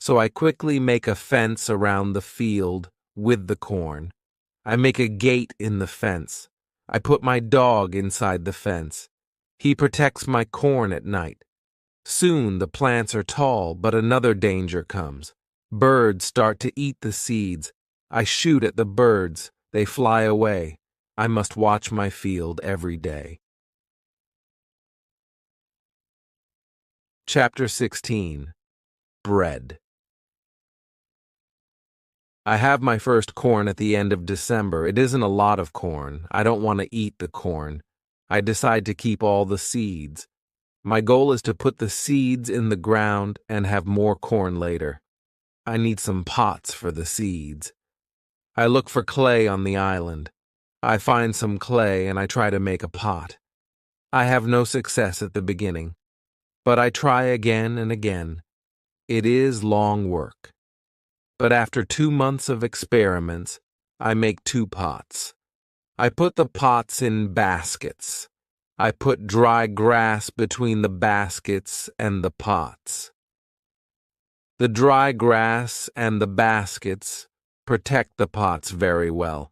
So I quickly make a fence around the field with the corn. I make a gate in the fence. I put my dog inside the fence. He protects my corn at night. Soon the plants are tall, but another danger comes. Birds start to eat the seeds. I shoot at the birds. They fly away. I must watch my field every day. Chapter 16. Bread. I have my first corn at the end of December. It isn't a lot of corn. I don't want to eat the corn. I decide to keep all the seeds. My goal is to put the seeds in the ground and have more corn later. I need some pots for the seeds. I look for clay on the island. I find some clay and I try to make a pot. I have no success at the beginning, but I try again and again. It is long work. But after 2 months of experiments, I make 2 pots. I put the pots in baskets. I put dry grass between the baskets and the pots. The dry grass and the baskets protect the pots very well.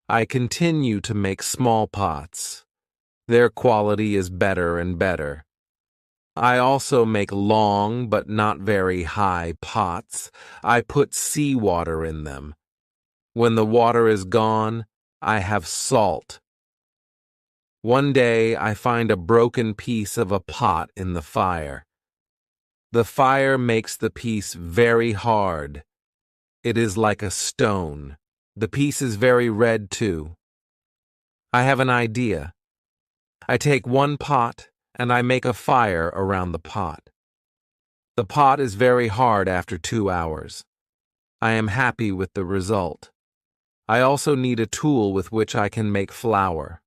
I continue to make small pots. Their quality is better and better. I also make long but not very high pots. I put seawater in them. When the water is gone, I have salt. One day I find a broken piece of a pot in the fire. The fire makes the piece very hard. It is like a stone. The piece is very red too. I have an idea. I take one pot and I make a fire around the pot. The pot is very hard after 2 hours. I am happy with the result. I also need a tool with which I can make flour.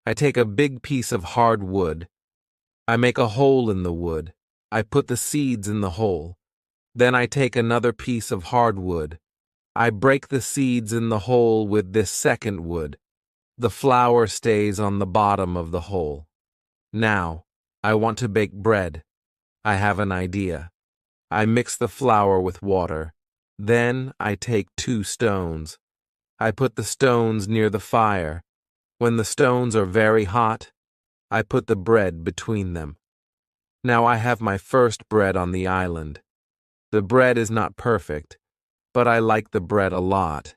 I take a big piece of hard wood. I make a hole in the wood. I put the seeds in the hole. Then I take another piece of hard wood. I break the seeds in the hole with this second wood. The flour stays on the bottom of the hole. Now, I want to bake bread. I have an idea. I mix the flour with water. Then I take 2 stones. I put the stones near the fire. When the stones are very hot, I put the bread between them. Now I have my first bread on the island. The bread is not perfect, but I like the bread a lot.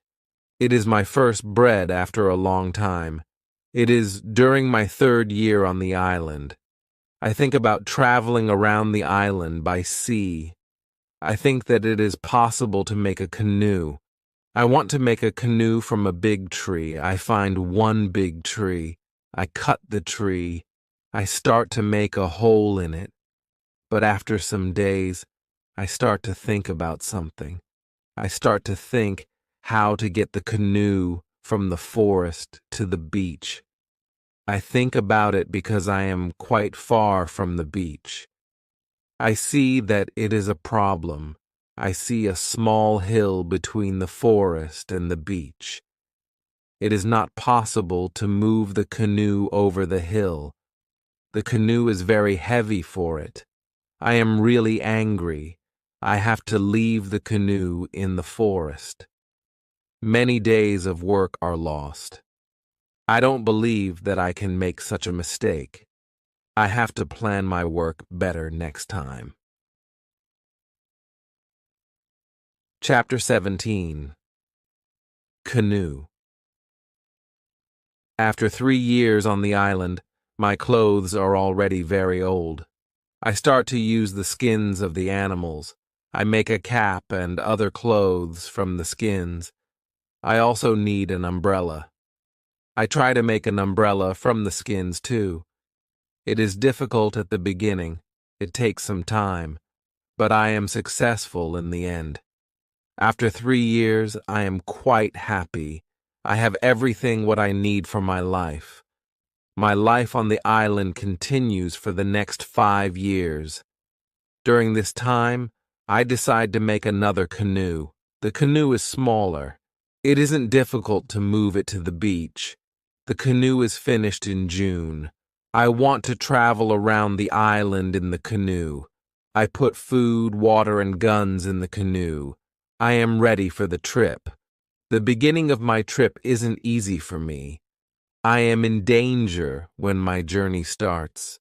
It is my first bread after a long time. It is during my 3rd year on the island. I think about traveling around the island by sea. I think that it is possible to make a canoe. I want to make a canoe from a big tree. I find one big tree. I cut the tree. I start to make a hole in it. But after some days, I start to think about something. I start to think how to get the canoe from the forest to the beach. I think about it because I am quite far from the beach. I see that it is a problem. I see a small hill between the forest and the beach. It is not possible to move the canoe over the hill. The canoe is very heavy for it. I am really angry. I have to leave the canoe in the forest. Many days of work are lost. I don't believe that I can make such a mistake. I have to plan my work better next time. Chapter 17. Canoe. After 3 years on the island, my clothes are already very old. I start to use the skins of the animals. I make a cap and other clothes from the skins. I also need an umbrella. I try to make an umbrella from the skins too. It is difficult at the beginning. It takes some time, but I am successful in the end. After 3 years, I am quite happy. I have everything what I need for my life. My life on the island continues for the next 5 years. During this time, I decide to make another canoe. The canoe is smaller. It isn't difficult to move it to the beach. The canoe is finished in June. I want to travel around the island in the canoe. I put food, water, and guns in the canoe. I am ready for the trip. The beginning of my trip isn't easy for me. I am in danger when my journey starts.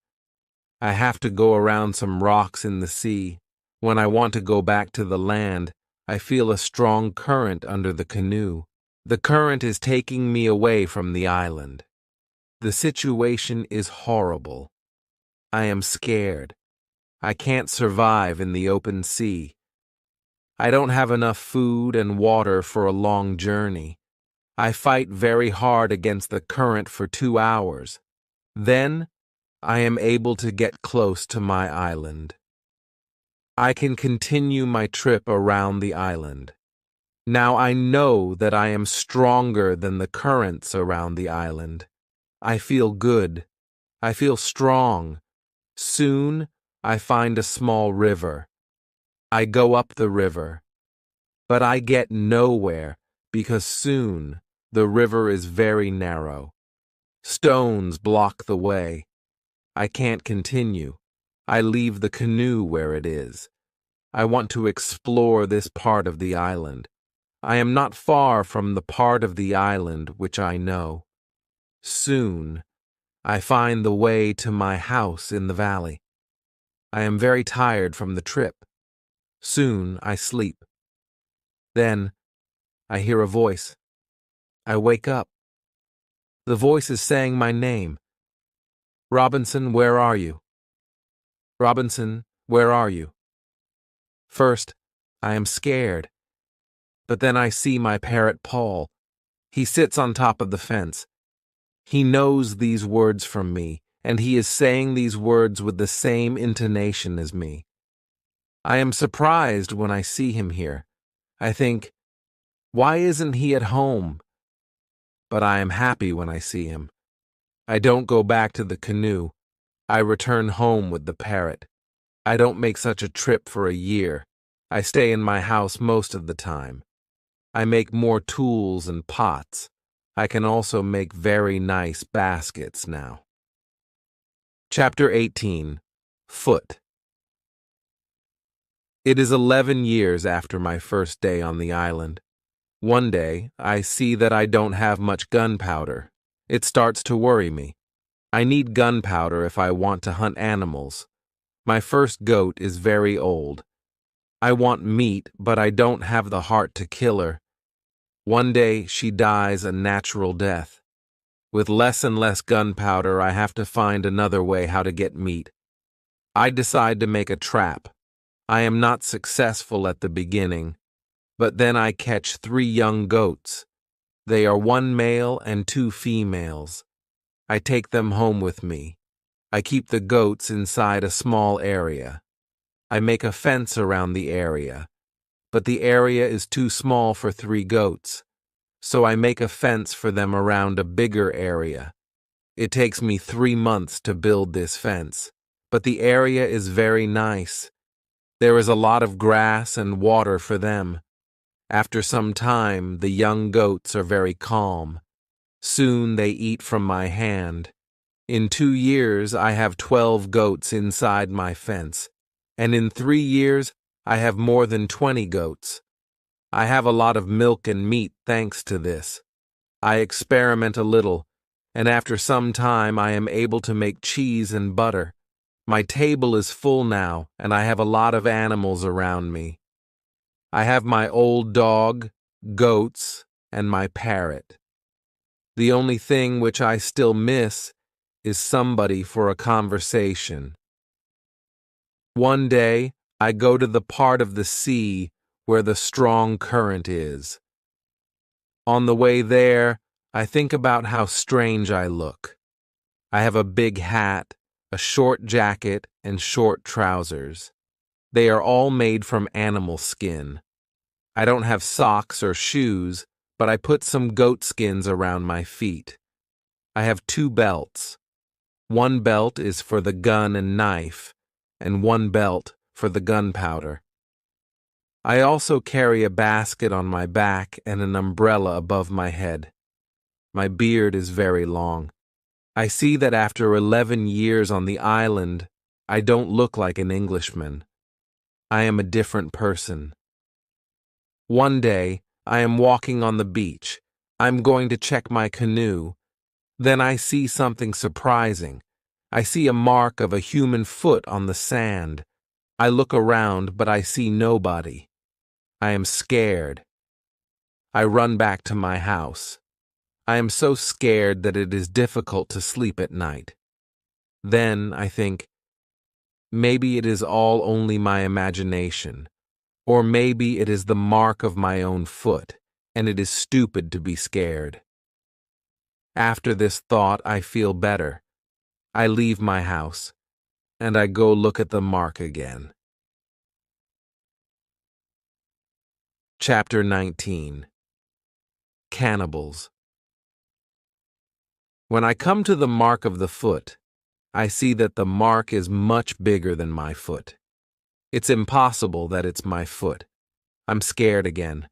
I have to go around some rocks in the sea. When I want to go back to the land, I feel a strong current under the canoe. The current is taking me away from the island. The situation is horrible. I am scared. I can't survive in the open sea. I don't have enough food and water for a long journey. I fight very hard against the current for 2 hours. Then, I am able to get close to my island. I can continue my trip around the island. Now I know that I am stronger than the currents around the island. I feel good. I feel strong. Soon, I find a small river. I go up the river. But I get nowhere because soon the river is very narrow. Stones block the way. I can't continue. I leave the canoe where it is. I want to explore this part of the island. I am not far from the part of the island which I know. Soon, I find the way to my house in the valley. I am very tired from the trip. Soon, I sleep. Then, I hear a voice. I wake up. The voice is saying my name. Robinson, where are you? Robinson, where are you? First, I am scared. But then I see my parrot Paul. He sits on top of the fence. He knows these words from me, and he is saying these words with the same intonation as me. I am surprised when I see him here. I think, why isn't he at home? But I am happy when I see him. I don't go back to the canoe. I return home with the parrot. I don't make such a trip for a year. I stay in my house most of the time. I make more tools and pots. I can also make very nice baskets now. Chapter 18. Foot. It is 11 years after my first day on the island. One day, I see that I don't have much gunpowder. It starts to worry me. I need gunpowder if I want to hunt animals. My first goat is very old. I want meat, but I don't have the heart to kill her. One day, she dies a natural death. With less and less gunpowder, I have to find another way how to get meat. I decide to make a trap. I am not successful at the beginning, but then I catch 3 young goats. They are 1 male and 2 females. I take them home with me. I keep the goats inside a small area. I make a fence around the area, but the area is too small for 3 goats, so I make a fence for them around a bigger area. It takes me 3 months to build this fence, but the area is very nice. There is a lot of grass and water for them. After some time, the young goats are very calm. Soon they eat from my hand. In 2 years, I have 12 goats inside my fence, and in 3 years, I have more than 20 goats. I have a lot of milk and meat thanks to this. I experiment a little, and after some time, I am able to make cheese and butter. My table is full now, and I have a lot of animals around me. I have my old dog, goats, and my parrot. The only thing which I still miss is somebody for a conversation. One day, I go to the part of the sea where the strong current is. On the way there, I think about how strange I look. I have a big hat, a short jacket, and short trousers. They are all made from animal skin. I don't have socks or shoes, but I put some goat skins around my feet. I have 2 belts. One belt is for the gun and knife, and one belt for the gunpowder. I also carry a basket on my back and an umbrella above my head. My beard is very long. I see that after 11 years on the island, I don't look like an Englishman. I am a different person. One day, I am walking on the beach. I'm going to check my canoe. Then I see something surprising. I see a mark of a human foot on the sand. I look around, but I see nobody. I am scared. I run back to my house. I am so scared that it is difficult to sleep at night. Then I think, maybe it is all only my imagination, or maybe it is the mark of my own foot, and it is stupid to be scared. After this thought, I feel better. I leave my house, and I go look at the mark again. Chapter 19. Cannibals. When I come to the mark of the foot, I see that the mark is much bigger than my foot. It's impossible that it's my foot. I'm scared again.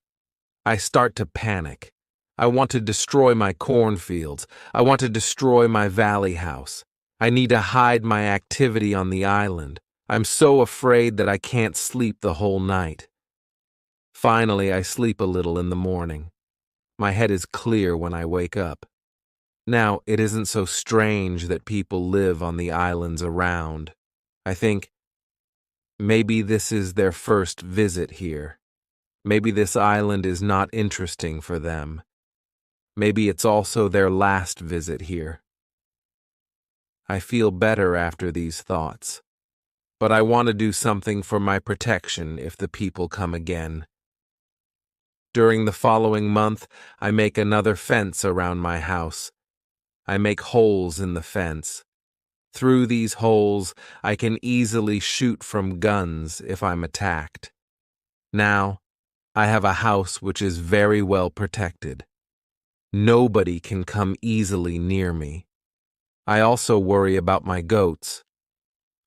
I start to panic. I want to destroy my cornfields. I want to destroy my valley house. I need to hide my activity on the island. I'm so afraid that I can't sleep the whole night. Finally, I sleep a little in the morning. My head is clear when I wake up. Now, it isn't so strange that people live on the islands around. I think, maybe this is their first visit here. Maybe this island is not interesting for them. Maybe it's also their last visit here. I feel better after these thoughts, but I want to do something for my protection if the people come again. During the following month, I make another fence around my house. I make holes in the fence. Through these holes, I can easily shoot from guns if I'm attacked. Now, I have a house which is very well protected. Nobody can come easily near me. I also worry about my goats.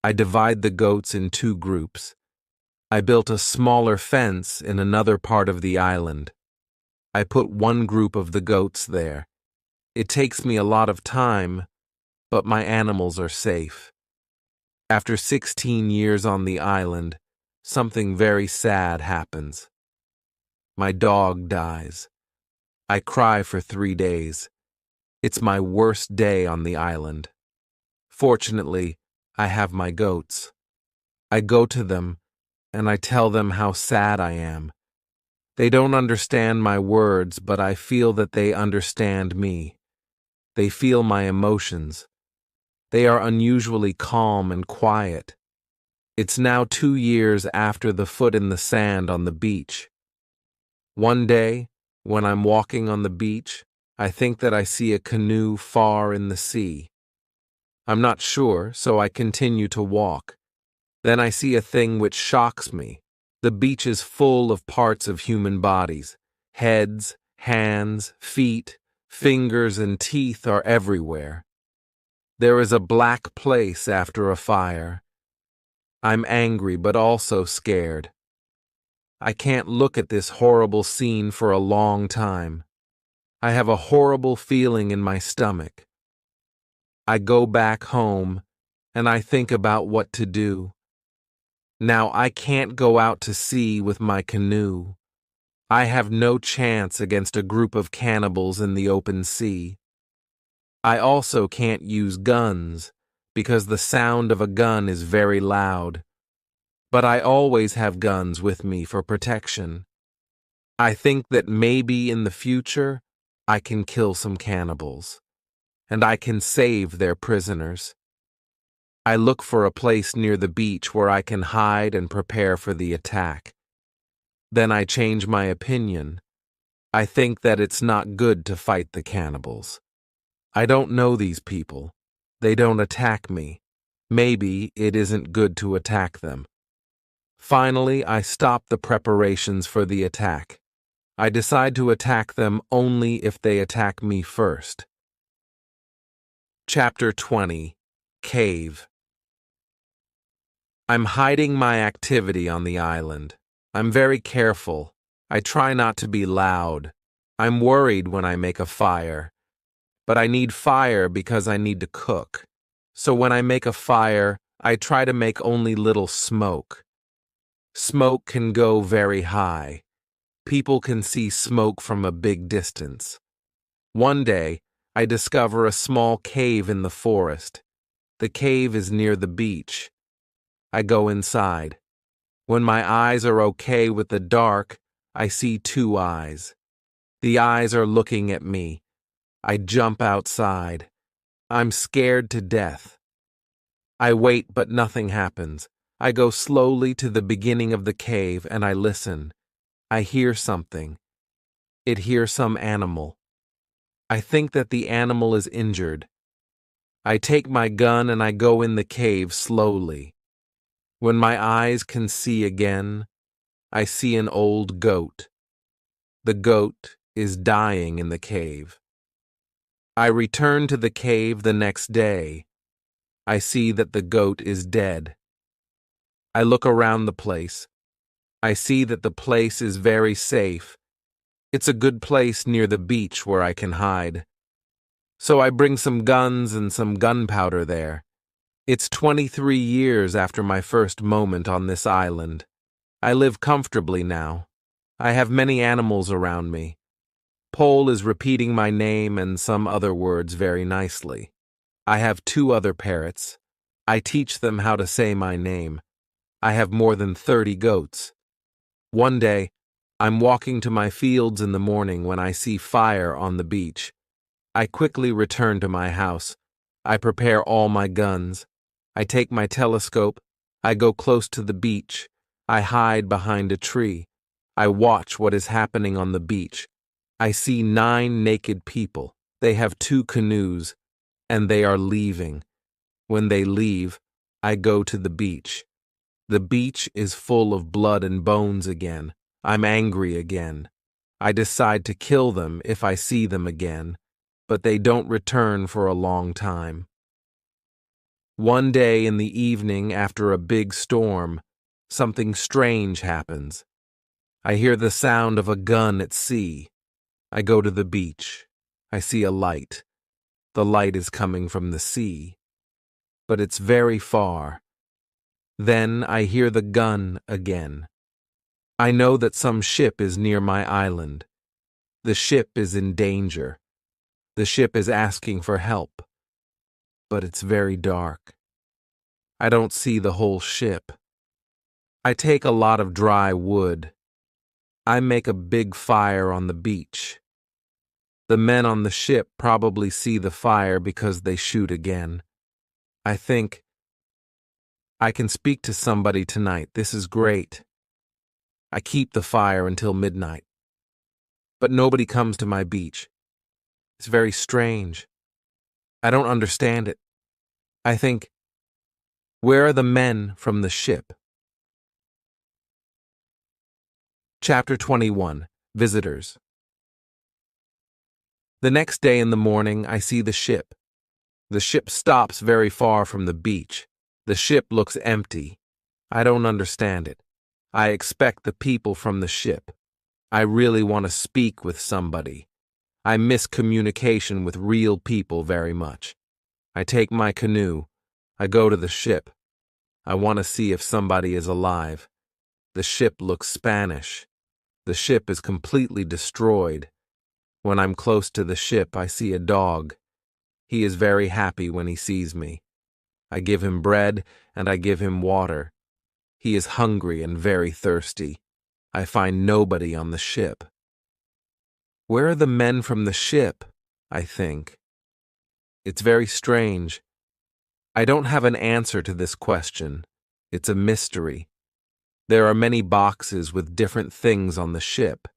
I divide the goats in 2 groups. I built a smaller fence in another part of the island. I put one group of the goats there. It takes me a lot of time, but my animals are safe. After 16 years on the island, something very sad happens. My dog dies. I cry for 3 days. It's my worst day on the island. Fortunately, I have my goats. I go to them, and I tell them how sad I am. They don't understand my words, but I feel that they understand me. They feel my emotions. They are unusually calm and quiet. It's now 2 years after the foot in the sand on the beach. One day, when I'm walking on the beach, I think that I see a canoe far in the sea. I'm not sure, so I continue to walk. Then I see a thing which shocks me. The beach is full of parts of human bodies. Heads, hands, feet, fingers, and teeth are everywhere. There is a black place after a fire. I'm angry but also scared. I can't look at this horrible scene for a long time. I have a horrible feeling in my stomach. I go back home, and I think about what to do. Now I can't go out to sea with my canoe. I have no chance against a group of cannibals in the open sea. I also can't use guns, because the sound of a gun is very loud. But I always have guns with me for protection. I think that maybe in the future, I can kill some cannibals, and I can save their prisoners. I look for a place near the beach where I can hide and prepare for the attack. Then I change my opinion. I think that it's not good to fight the cannibals. I don't know these people. They don't attack me. Maybe it isn't good to attack them. Finally, I stop the preparations for the attack. I decide to attack them only if they attack me first. Chapter 20. Cave. I'm hiding my activity on the island. I'm very careful. I try not to be loud. I'm worried when I make a fire. But I need fire because I need to cook. So when I make a fire, I try to make only little smoke. Smoke can go very high. People can see smoke from a big distance. One day, I discover a small cave in the forest. The cave is near the beach. I go inside. When my eyes are okay with the dark, I see 2 eyes. The eyes are looking at me. I jump outside. I'm scared to death. I wait, but nothing happens. I go slowly to the beginning of the cave and I listen. I hear something. It hears some animal. I think that the animal is injured. I take my gun and I go in the cave slowly. When my eyes can see again, I see an old goat. The goat is dying in the cave. I return to the cave the next day. I see that the goat is dead. I look around the place. I see that the place is very safe. It's a good place near the beach where I can hide. So I bring some guns and some gunpowder there. It's 23 years after my first moment on this island. I live comfortably now. I have many animals around me. Pole is repeating my name and some other words very nicely. I have 2 other parrots. I teach them how to say my name. I have more than 30 goats. One day, I'm walking to my fields in the morning when I see fire on the beach. I quickly return to my house. I prepare all my guns. I take my telescope. I go close to the beach. I hide behind a tree. I watch what is happening on the beach. I see 9 naked people. They have 2 canoes, and they are leaving. When they leave, I go to the beach. The beach is full of blood and bones again. I'm angry again. I decide to kill them if I see them again, but they don't return for a long time. One day in the evening after a big storm, something strange happens. I hear the sound of a gun at sea. I go to the beach. I see a light. The light is coming from the sea, but it's very far. Then I hear the gun again. I know that some ship is near my island. The ship is in danger. The ship is asking for help, but it's very dark. I don't see the whole ship. I take a lot of dry wood. I make a big fire on the beach. The men on the ship probably see the fire because they shoot again. I think, I can speak to somebody tonight. This is great. I keep the fire until midnight. But nobody comes to my beach. It's very strange. I don't understand it. I think, where are the men from the ship? Chapter 21. Visitors. The next day in the morning, I see the ship. The ship stops very far from the beach. The ship looks empty. I don't understand it. I expect the people from the ship. I really want to speak with somebody. I miss communication with real people very much. I take my canoe. I go to the ship. I want to see if somebody is alive. The ship looks Spanish. The ship is completely destroyed. When I'm close to the ship, I see a dog. He is very happy when he sees me. I give him bread and I give him water. He is hungry and very thirsty. I find nobody on the ship. Where are the men from the ship? I think. It's very strange. I don't have an answer to this question. It's a mystery. There are many boxes with different things on the ship.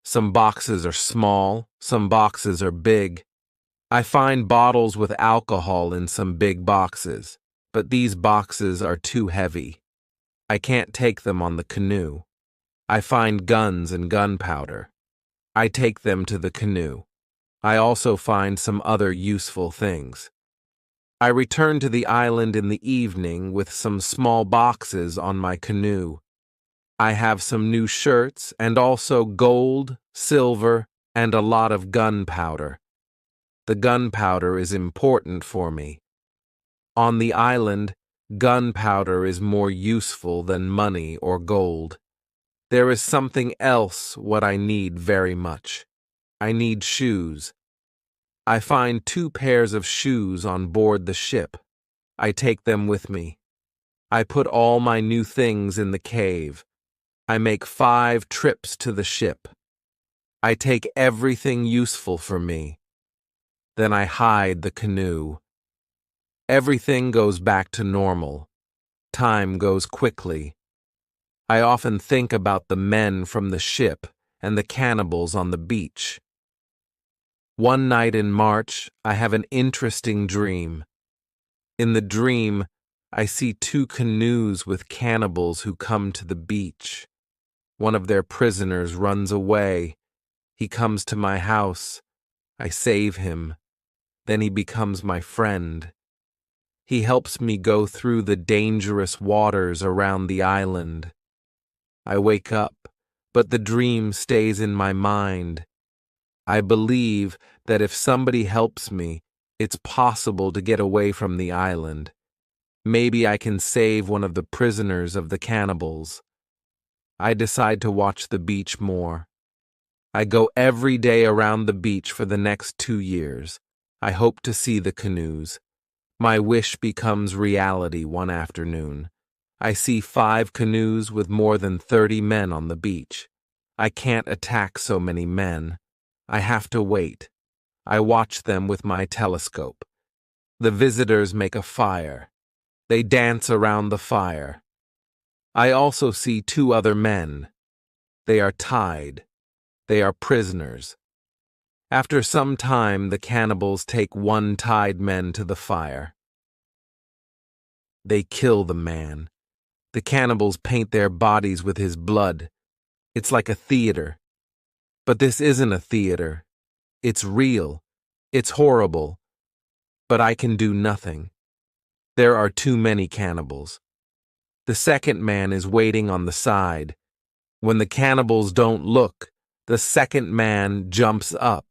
Some boxes are small, some boxes are big. I find bottles with alcohol in some big boxes, but these boxes are too heavy. I can't take them on the canoe. I find guns and gunpowder. I take them to the canoe. I also find some other useful things. I return to the island in the evening with some small boxes on my canoe. I have some new shirts and also gold, silver, and a lot of gunpowder. The gunpowder is important for me. On the island, gunpowder is more useful than money or gold. There is something else what I need very much. I need shoes. I find 2 pairs of shoes on board the ship. I take them with me. I put all my new things in the cave. I make 5 trips to the ship. I take everything useful for me. Then I hide the canoe. Everything goes back to normal. Time goes quickly. I often think about the men from the ship and the cannibals on the beach. One night in March, I have an interesting dream. In the dream, I see 2 canoes with cannibals who come to the beach. One of their prisoners runs away. He comes to my house. I save him. Then he becomes my friend. He helps me go through the dangerous waters around the island. I wake up, but the dream stays in my mind. I believe that if somebody helps me, it's possible to get away from the island. Maybe I can save one of the prisoners of the cannibals. I decide to watch the beach more. I go every day around the beach for the next 2 years. I hope to see the canoes. My wish becomes reality one afternoon. I see 5 canoes with more than 30 men on the beach. I can't attack so many men. I have to wait. I watch them with my telescope. The visitors make a fire. They dance around the fire. I also see 2 other men. They are tied. They are prisoners. After some time, the cannibals take 1 tied man to the fire. They kill the man. The cannibals paint their bodies with his blood. It's like a theater. But this isn't a theater. It's real. It's horrible. But I can do nothing. There are too many cannibals. The second man is waiting on the side. When the cannibals don't look, The second man jumps up,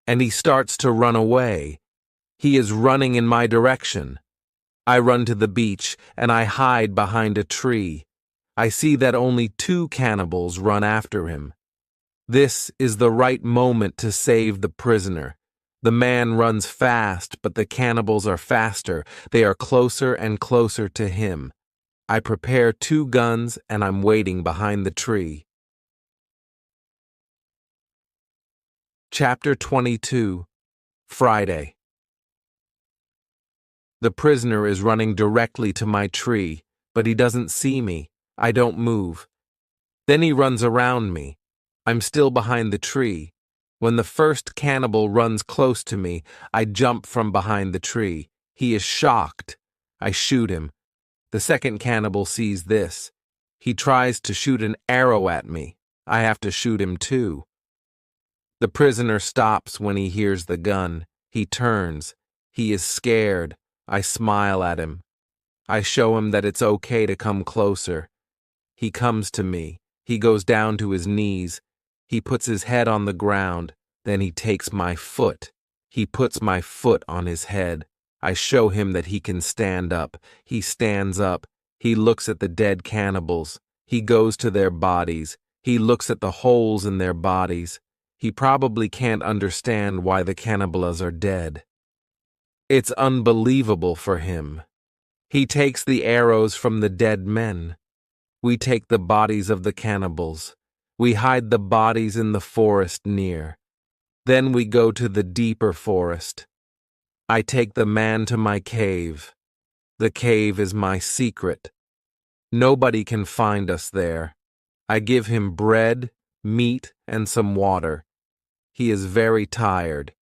and he starts to run away. He is running in my direction. I run to the beach, and I hide behind a tree. I see that only 2 cannibals run after him. This is the right moment to save the prisoner. The man runs fast, but the cannibals are faster. They are closer and closer to him. I prepare 2 guns, and I'm waiting behind the tree. Chapter 22. Friday. The prisoner is running directly to my tree, but he doesn't see me. I don't move. Then he runs around me. I'm still behind the tree. When the first cannibal runs close to me, I jump from behind the tree. He is shocked. I shoot him. The second cannibal sees this. He tries to shoot an arrow at me. I have to shoot him too. The prisoner stops when he hears the gun. He turns. He is scared. I smile at him. I show him that it's okay to come closer. He comes to me. He goes down to his knees. He puts his head on the ground. Then he takes my foot. He puts my foot on his head. I show him that he can stand up. He stands up. He looks at the dead cannibals. He goes to their bodies. He looks at the holes in their bodies. He probably can't understand why the cannibals are dead. It's unbelievable for him. He takes the arrows from the dead men. We take the bodies of the cannibals. We hide the bodies in the forest near. Then we go to the deeper forest. I take the man to my cave. The cave is my secret. Nobody can find us there. I give him bread, meat, and some water. He is very tired.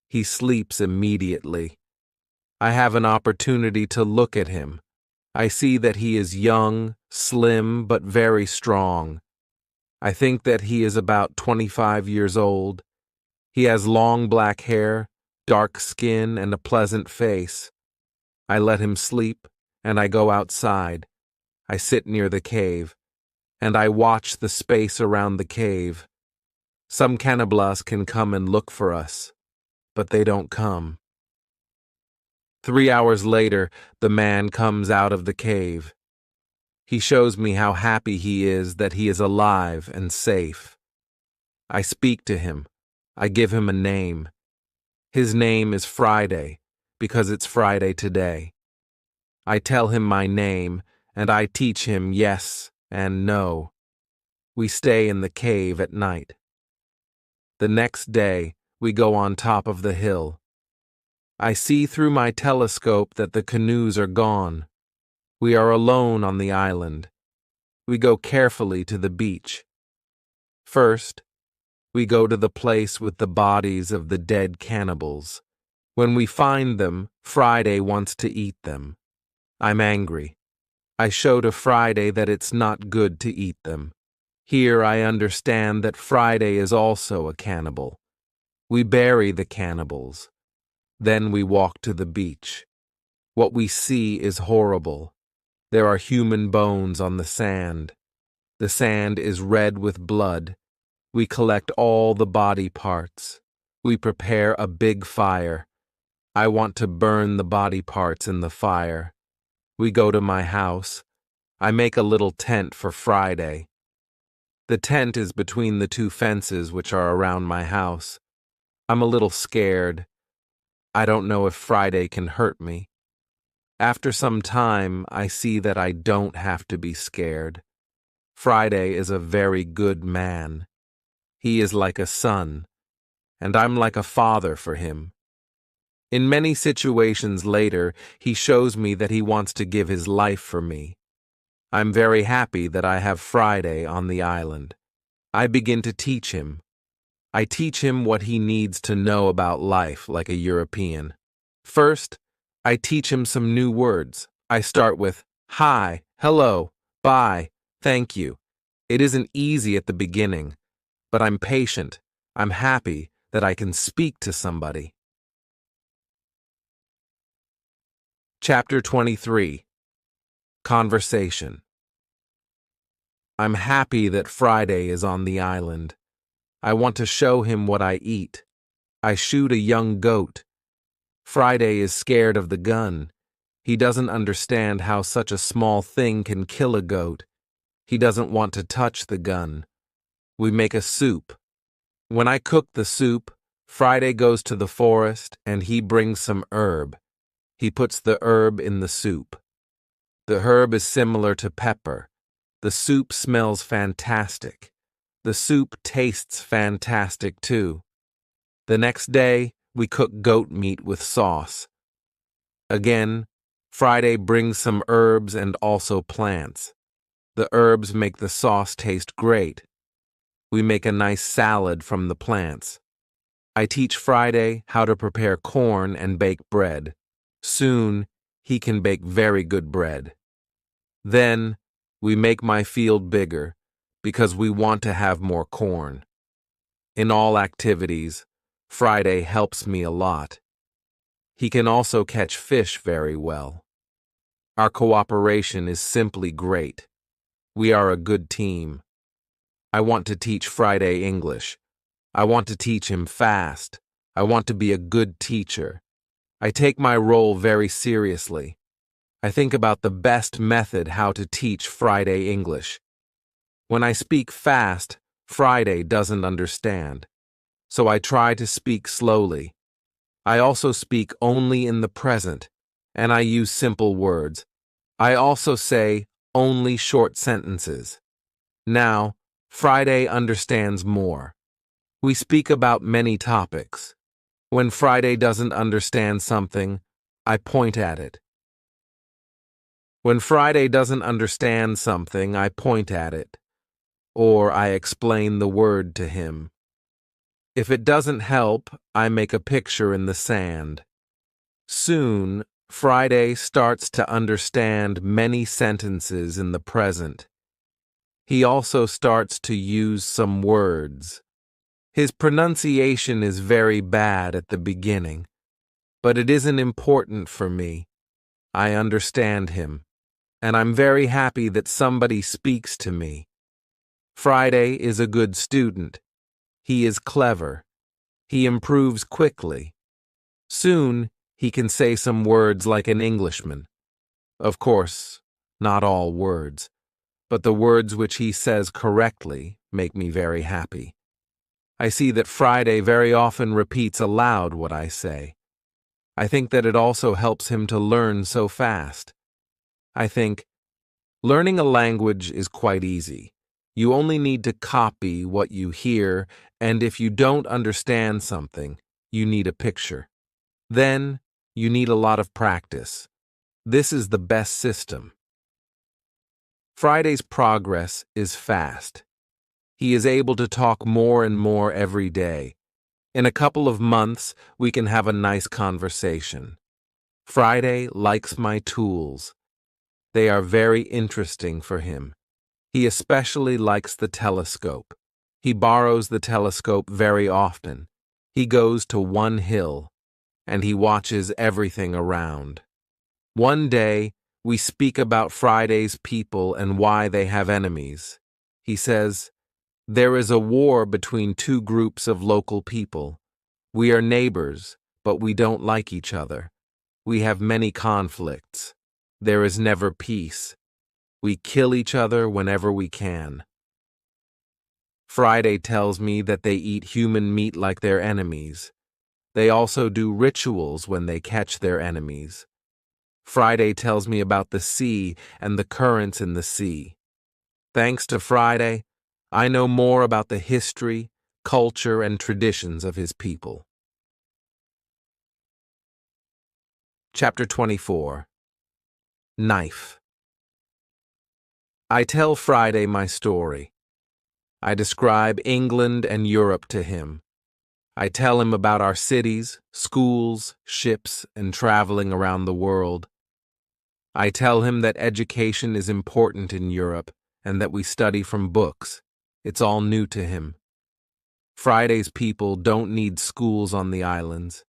He sleeps immediately. I have an opportunity to look at him. I see that he is young, slim, but very strong. I think that he is about 25 years old. He has long black hair, dark skin, and a pleasant face. I let him sleep, and I go outside. I sit near the cave, and I watch the space around the cave. Some cannibals can come and look for us, but they don't come. 3 hours later, the man comes out of the cave. He shows me how happy he is that he is alive and safe. I speak to him. I give him a name. His name is Friday, because it's Friday today. I tell him my name, and I teach him yes and no. We stay in the cave at night. The next day, we go on top of the hill. I see through my telescope that the canoes are gone. We are alone on the island. We go carefully to the beach. First, we go to the place with the bodies of the dead cannibals. When we find them, Friday wants to eat them. I'm angry. I show to Friday that it's not good to eat them. Here I understand that Friday is also a cannibal. We bury the cannibals. Then we walk to the beach. What we see is horrible. There are human bones on the sand. The sand is red with blood. We collect all the body parts. We prepare a big fire. I want to burn the body parts in the fire. We go to my house. I make a little tent for Friday. The tent is between the 2 fences which are around my house. I'm a little scared. I don't know if Friday can hurt me. After some time, I see that I don't have to be scared. Friday is a very good man. He is like a son, and I'm like a father for him. In many situations later, he shows me that he wants to give his life for me. I'm very happy that I have Friday on the island. I begin to teach him. I teach him what he needs to know about life like a European. First, I teach him some new words. I start with hi, hello, bye, thank you. It isn't easy at the beginning, but I'm patient. I'm happy that I can speak to somebody. Chapter 23. Conversation. I'm happy that Friday is on the island. I want to show him what I eat. I shoot a young goat. Friday is scared of the gun. He doesn't understand how such a small thing can kill a goat. He doesn't want to touch the gun. We make a soup. When I cook the soup, Friday goes to the forest and he brings some herb. He puts the herb in the soup. The herb is similar to pepper. The soup smells fantastic. The soup tastes fantastic too. The next day, we cook goat meat with sauce. Again, Friday brings some herbs and also plants. The herbs make the sauce taste great. We make a nice salad from the plants. I teach Friday how to prepare corn and bake bread. Soon, he can bake very good bread. Then, we make my field bigger because we want to have more corn. In all activities, Friday helps me a lot. He can also catch fish very well. Our cooperation is simply great. We are a good team. I want to teach Friday English. I want to teach him fast. I want to be a good teacher. I take my role very seriously. I think about the best method how to teach Friday English. When I speak fast, Friday doesn't understand. So I try to speak slowly. I also speak only in the present, and I use simple words. I also say only short sentences. Now, Friday understands more. We speak about many topics. When Friday doesn't understand something, I point at it. When Friday doesn't understand something, I point at it, or I explain the word to him. If it doesn't help, I make a picture in the sand. Soon, Friday starts to understand many sentences in the present. He also starts to use some words. His pronunciation is very bad at the beginning, but it isn't important for me. I understand him, and I'm very happy that somebody speaks to me. Friday is a good student. He is clever. He improves quickly. Soon, he can say some words like an Englishman. Of course, not all words, but the words which he says correctly make me very happy. I see that Friday very often repeats aloud what I say. I think that it also helps him to learn so fast. I think, learning a language is quite easy. You only need to copy what you hear, and if you don't understand something, you need a picture. Then, you need a lot of practice. This is the best system. Friday's progress is fast. He is able to talk more and more every day. In a couple of months, we can have a nice conversation. Friday likes my tools. They are very interesting for him. He especially likes the telescope. He borrows the telescope very often. He goes to one hill, and he watches everything around. One day, we speak about Friday's people and why they have enemies. He says, "There is a war between two groups of local people. We are neighbors, but we don't like each other. We have many conflicts. There is never peace. We kill each other whenever we can." Friday tells me that they eat human meat like their enemies. They also do rituals when they catch their enemies. Friday tells me about the sea and the currents in the sea. Thanks to Friday, I know more about the history, culture, and traditions of his people. Chapter 24. Knife. I tell Friday my story. I describe England and Europe to him. I tell him about our cities, schools, ships, and traveling around the world. I tell him that education is important in Europe and that we study from books. It's all new to him. Friday's people don't need schools on the islands.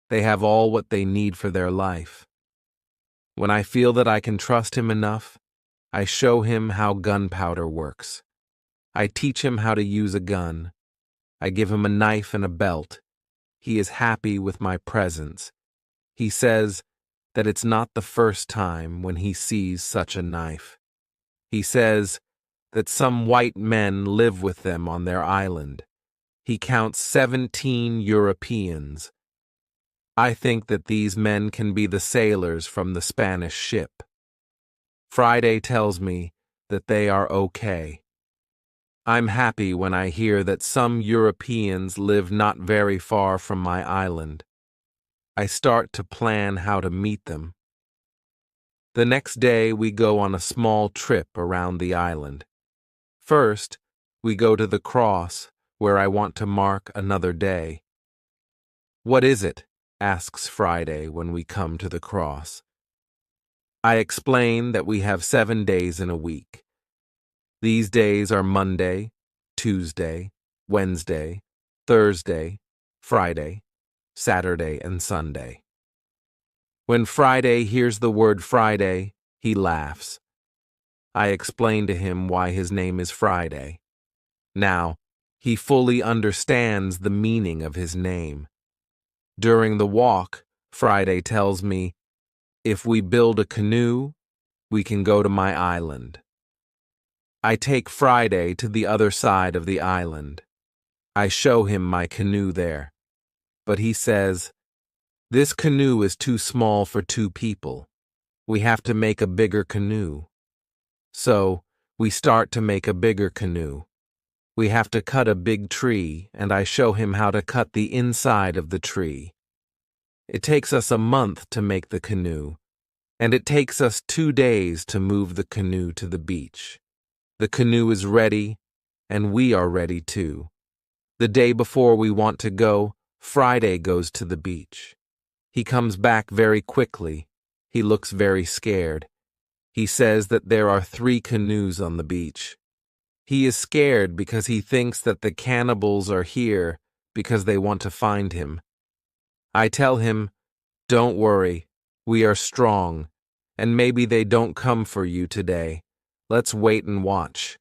They have all what they need for their life. When I feel that I can trust him enough, I show him how gunpowder works. I teach him how to use a gun. I give him a knife and a belt. He is happy with my presence. He says that it's not the first time when he sees such a knife. He says that some white men live with them on their island. He counts 17 Europeans. I think that these men can be the sailors from the Spanish ship. Friday tells me that they are okay. I'm happy when I hear that some Europeans live not very far from my island. I start to plan how to meet them. The next day we go on a small trip around the island. First, we go to the cross, where I want to mark another day. "What is it?" asks Friday when we come to the cross. I explain that we have 7 days in a week. These days are Monday, Tuesday, Wednesday, Thursday, Friday, Saturday, and Sunday. When Friday hears the word Friday, he laughs. I explain to him why his name is Friday. Now, he fully understands the meaning of his name. During the walk, Friday tells me, if we build a canoe, we can go to my island. I take Friday to the other side of the island. I show him my canoe there. But he says, "This canoe is too small for 2 people. We have to make a bigger canoe." So, we start to make a bigger canoe. We have to cut a big tree, and I show him how to cut the inside of the tree. It takes us a month to make the canoe, and it takes us 2 days to move the canoe to the beach. The canoe is ready, and we are ready too. The day before we want to go, Friday goes to the beach. He comes back very quickly. He looks very scared. He says that there are 3 canoes on the beach. He is scared because he thinks that the cannibals are here because they want to find him. I tell him, "Don't worry, we are strong, and maybe they don't come for you today. Let's wait and watch."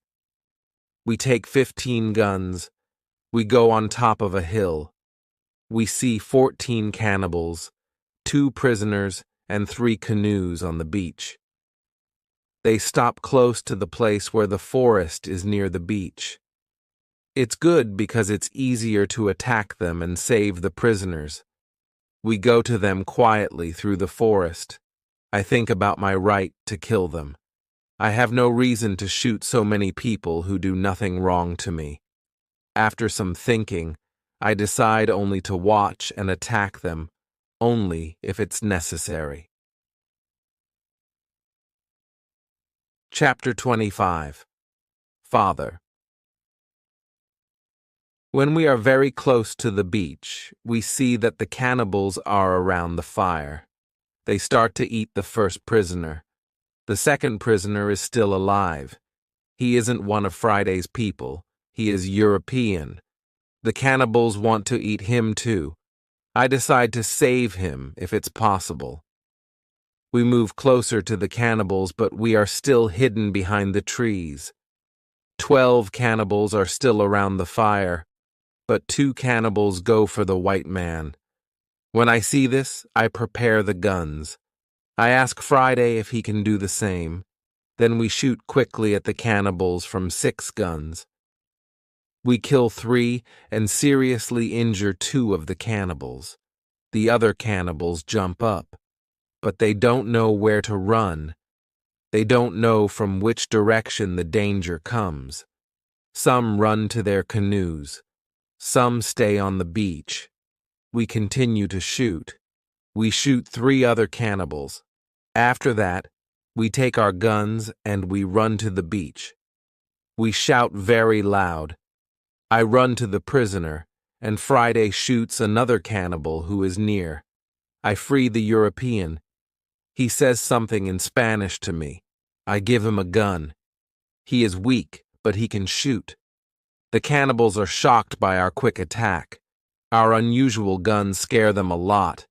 We take 15 guns. We go on top of a hill. We see 14 cannibals, 2 prisoners, and 3 canoes on the beach. They stop close to the place where the forest is near the beach. It's good because it's easier to attack them and save the prisoners. We go to them quietly through the forest. I think about my right to kill them. I have no reason to shoot so many people who do nothing wrong to me. After some thinking, I decide only to watch and attack them, only if it's necessary. Chapter 25. Father. When we are very close to the beach, we see that the cannibals are around the fire. They start to eat the first prisoner. The second prisoner is still alive. He isn't one of Friday's people. He is European. The cannibals want to eat him too. I decide to save him if it's possible. We move closer to the cannibals, but we are still hidden behind the trees. 12 cannibals are still around the fire, but 2 cannibals go for the white man. When I see this, I prepare the guns. I ask Friday if he can do the same. Then we shoot quickly at the cannibals from 6 guns. We kill 3 and seriously injure 2 of the cannibals. The other cannibals jump up, but they don't know where to run. They don't know from which direction the danger comes. Some run to their canoes. Some stay on the beach. We continue to shoot. We shoot 3 other cannibals. After that, we take our guns and we run to the beach. We shout very loud. I run to the prisoner, and Friday shoots another cannibal who is near. I free the European. He says something in Spanish to me. I give him a gun. He is weak, but he can shoot. The cannibals are shocked by our quick attack. Our unusual guns scare them a lot.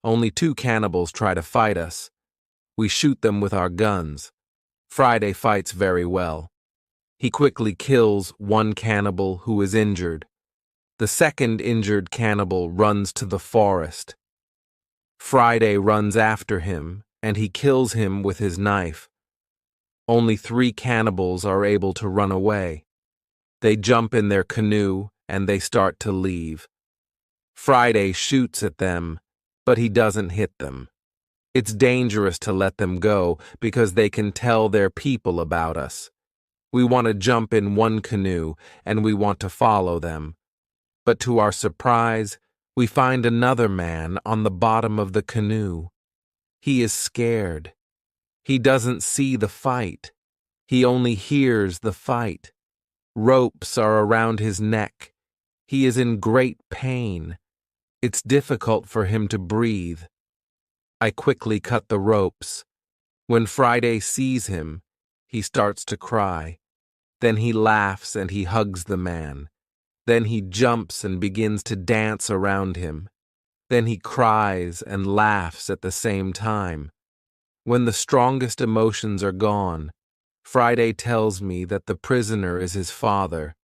Only 2 cannibals try to fight us. We shoot them with our guns. Friday fights very well. He quickly kills 1 cannibal who is injured. The second injured cannibal runs to the forest. Friday runs after him, and he kills him with his knife. Only 3 cannibals are able to run away. They jump in their canoe, and they start to leave. Friday shoots at them, but he doesn't hit them. It's dangerous to let them go because they can tell their people about us. We want to jump in one canoe, and we want to follow them. But to our surprise, we find another man on the bottom of the canoe. He is scared. He doesn't see the fight. He only hears the fight. Ropes are around his neck. He is in great pain. It's difficult for him to breathe. I quickly cut the ropes. When Friday sees him, he starts to cry. Then he laughs and he hugs the man. Then he jumps and begins to dance around him. Then he cries and laughs at the same time. When the strongest emotions are gone, Friday tells me that the prisoner is his father.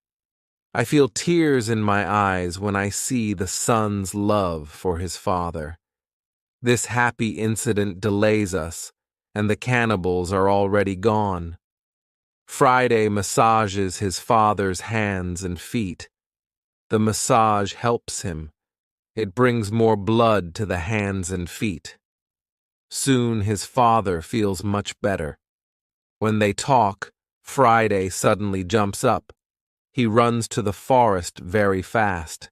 I feel tears in my eyes when I see the son's love for his father. This happy incident delays us, and the cannibals are already gone. Friday massages his father's hands and feet. The massage helps him. It brings more blood to the hands and feet. Soon his father feels much better. When they talk, Friday suddenly jumps up. He runs to the forest very fast.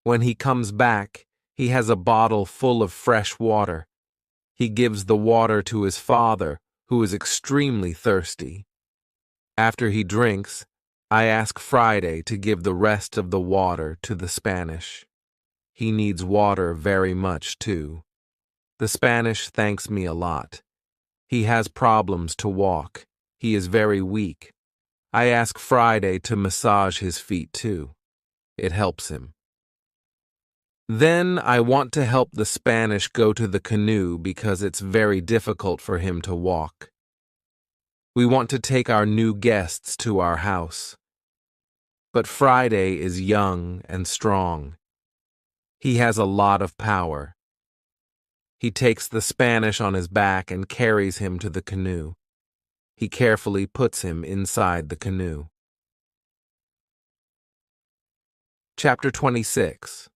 When he comes back, he has a bottle full of fresh water. He gives the water to his father, who is extremely thirsty. After he drinks, I ask Friday to give the rest of the water to the Spanish. He needs water very much, too. The Spanish thanks me a lot. He has problems to walk. He is very weak. I ask Friday to massage his feet, too. It helps him. Then I want to help the Spanish go to the canoe because it's very difficult for him to walk. We want to take our new guests to our house. But Friday is young and strong. He has a lot of power. He takes the Spanish on his back and carries him to the canoe. He carefully puts him inside the canoe. Chapter 26.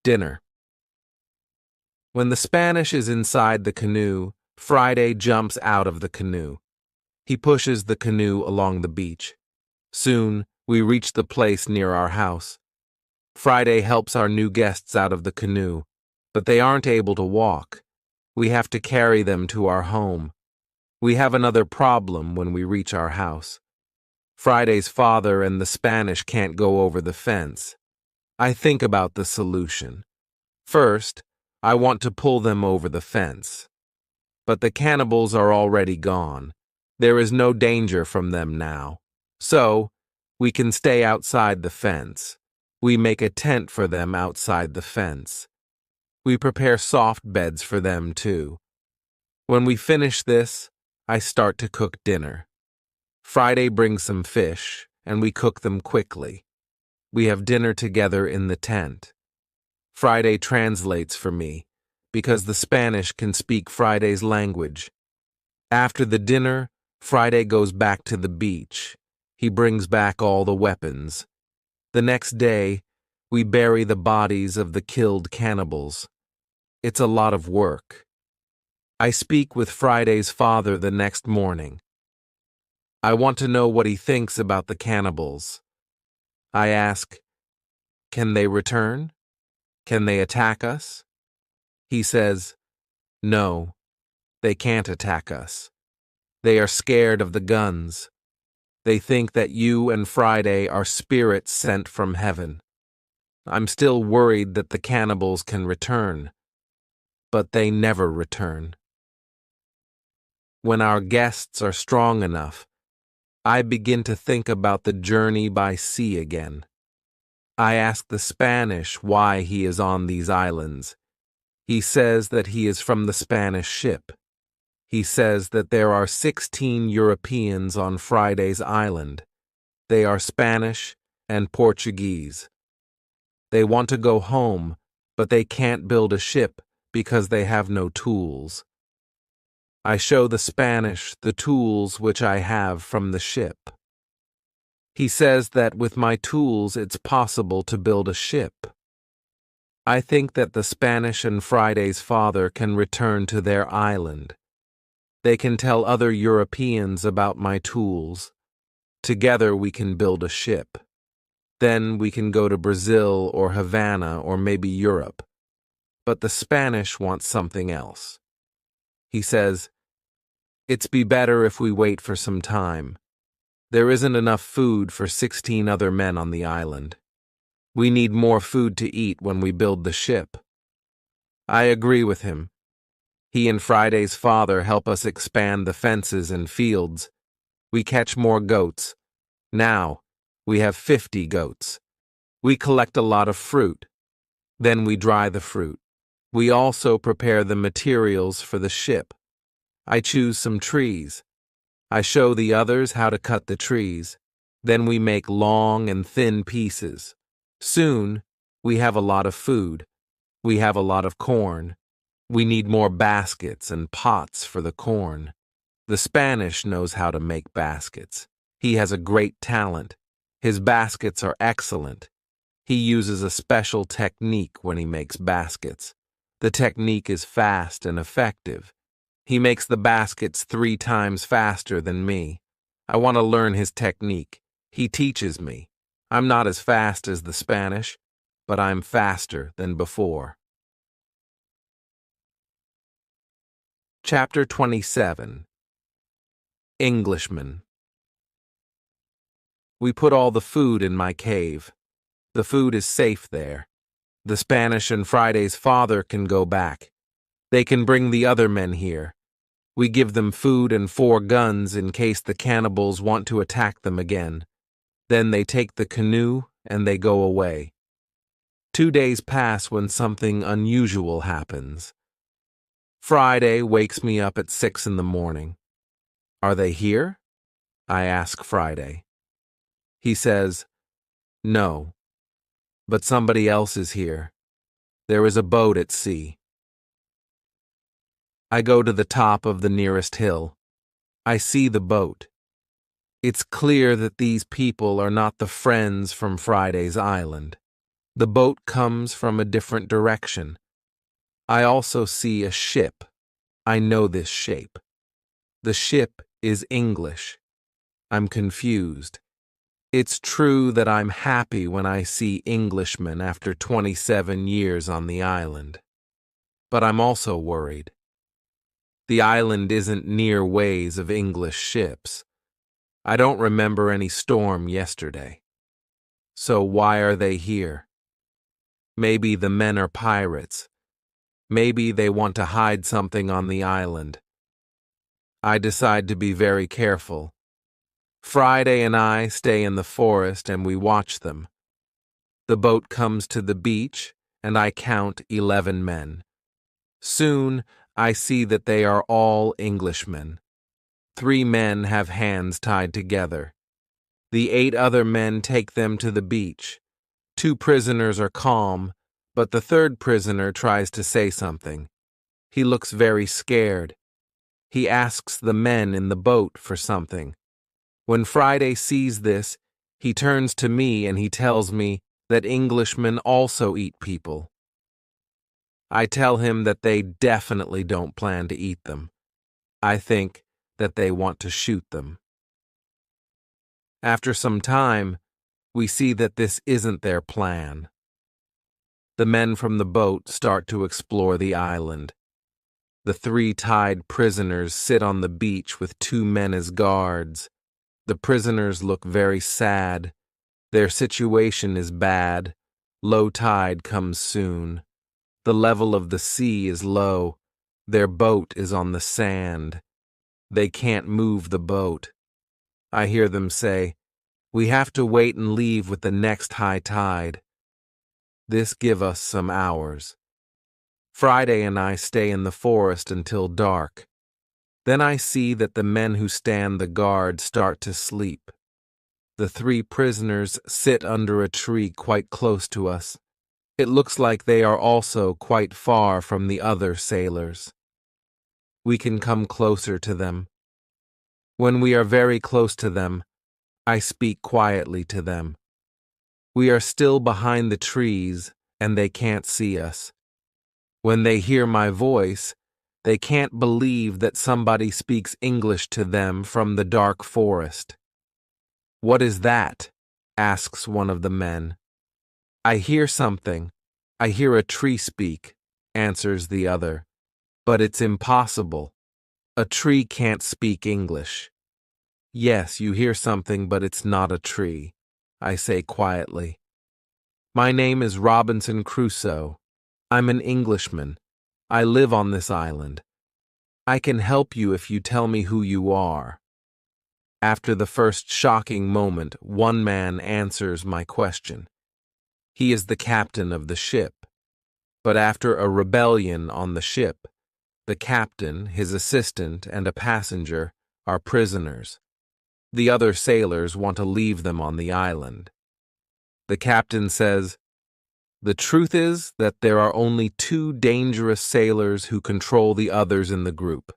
Dinner. When the Spanish is inside the canoe, Friday jumps out of the canoe. He pushes the canoe along the beach. Soon, we reach the place near our house. Friday helps our new guests out of the canoe, but they aren't able to walk. We have to carry them to our home. We have another problem when we reach our house. Friday's father and the Spanish can't go over the fence. I think about the solution. First, I want to pull them over the fence. But the cannibals are already gone. There is no danger from them now. So, we can stay outside the fence. We make a tent for them outside the fence. We prepare soft beds for them, too. When we finish this, I start to cook dinner. Friday brings some fish, and we cook them quickly. We have dinner together in the tent. Friday translates for me, because the Spanish can speak Friday's language. After the dinner, Friday goes back to the beach. He brings back all the weapons. The next day, we bury the bodies of the killed cannibals. It's a lot of work. I speak with Friday's father the next morning. I want to know what he thinks about the cannibals. I ask, can they return? Can they attack us? He says, no, they can't attack us. They are scared of the guns. They think that you and Friday are spirits sent from heaven. I'm still worried that the cannibals can return, but they never return. When our guests are strong enough, I begin to think about the journey by sea again. I ask the Spanish why he is on these islands. He says that he is from the Spanish ship. He says that there are 16 Europeans on Friday's island. They are Spanish and Portuguese. They want to go home, but they can't build a ship because they have no tools. I show the Spanish the tools which I have from the ship. He says that with my tools it's possible to build a ship. I think that the Spanish and Friday's father can return to their island. They can tell other Europeans about my tools. Together we can build a ship. Then we can go to Brazil or Havana or maybe Europe. But the Spanish want something else. He says, "It's be better if we wait for some time. There isn't enough food for 16 other men on the island. We need more food to eat when we build the ship." I agree with him. He and Friday's father help us expand the fences and fields. We catch more goats. Now, we have 50 goats. We collect a lot of fruit. Then we dry the fruit. We also prepare the materials for the ship. I choose some trees. I show the others how to cut the trees. Then we make long and thin pieces. Soon, we have a lot of food. We have a lot of corn. We need more baskets and pots for the corn. The Spanish knows how to make baskets. He has a great talent. His baskets are excellent. He uses a special technique when he makes baskets. The technique is fast and effective. He makes the baskets 3 times faster than me. I want to learn his technique. He teaches me. I'm not as fast as the Spanish, but I'm faster than before. Chapter 27. Englishmen. We put all the food in my cave. The food is safe there. The Spanish and Friday's father can go back. They can bring the other men here. We give them food and 4 guns in case the cannibals want to attack them again. Then they take the canoe and they go away. 2 days pass when something unusual happens. Friday wakes me up at 6 in the morning. "Are they here?" I ask Friday. He says, "No, but somebody else is here. There is a boat at sea." I go to the top of the nearest hill. I see the boat. It's clear that these people are not the friends from Friday's island. The boat comes from a different direction. I also see a ship. I know this shape. The ship is English. I'm confused. It's true that I'm happy when I see Englishmen after 27 years on the island. But I'm also worried. The island isn't near ways of English ships. I don't remember any storm yesterday. So why are they here? Maybe the men are pirates. Maybe they want to hide something on the island. I decide to be very careful. Friday and I stay in the forest and we watch them. The boat comes to the beach and I count 11 men. Soon I see that they are all Englishmen. 3 men have hands tied together. The 8 other men take them to the beach. 2 prisoners are calm, but the 3rd prisoner tries to say something. He looks very scared. He asks the men in the boat for something. When Friday sees this, he turns to me and he tells me that Englishmen also eat people. I tell him that they definitely don't plan to eat them. I think that they want to shoot them. After some time, we see that this isn't their plan. The men from the boat start to explore the island. The 3 tied prisoners sit on the beach with 2 men as guards. The prisoners look very sad. Their situation is bad. Low tide comes soon. The level of the sea is low. Their boat is on the sand. They can't move the boat. I hear them say, "We have to wait and leave with the next high tide." This gives us some hours. Friday and I stay in the forest until dark. Then I see that the men who stand the guard start to sleep. The 3 prisoners sit under a tree quite close to us. It looks like they are also quite far from the other sailors. We can come closer to them. When we are very close to them, I speak quietly to them. We are still behind the trees, and they can't see us. When they hear my voice, they can't believe that somebody speaks English to them from the dark forest. "What is that?" asks one of the men. "I hear something. I hear a tree speak," answers the other. "But it's impossible. A tree can't speak English." "Yes, you hear something, but it's not a tree," I say quietly. "My name is Robinson Crusoe. I'm an Englishman. I live on this island. I can help you if you tell me who you are." After the first shocking moment, one man answers my question. He is the captain of the ship. But after a rebellion on the ship, the captain, his assistant, and a passenger are prisoners. The other sailors want to leave them on the island. The captain says, "The truth is that there are only 2 dangerous sailors who control the others in the group.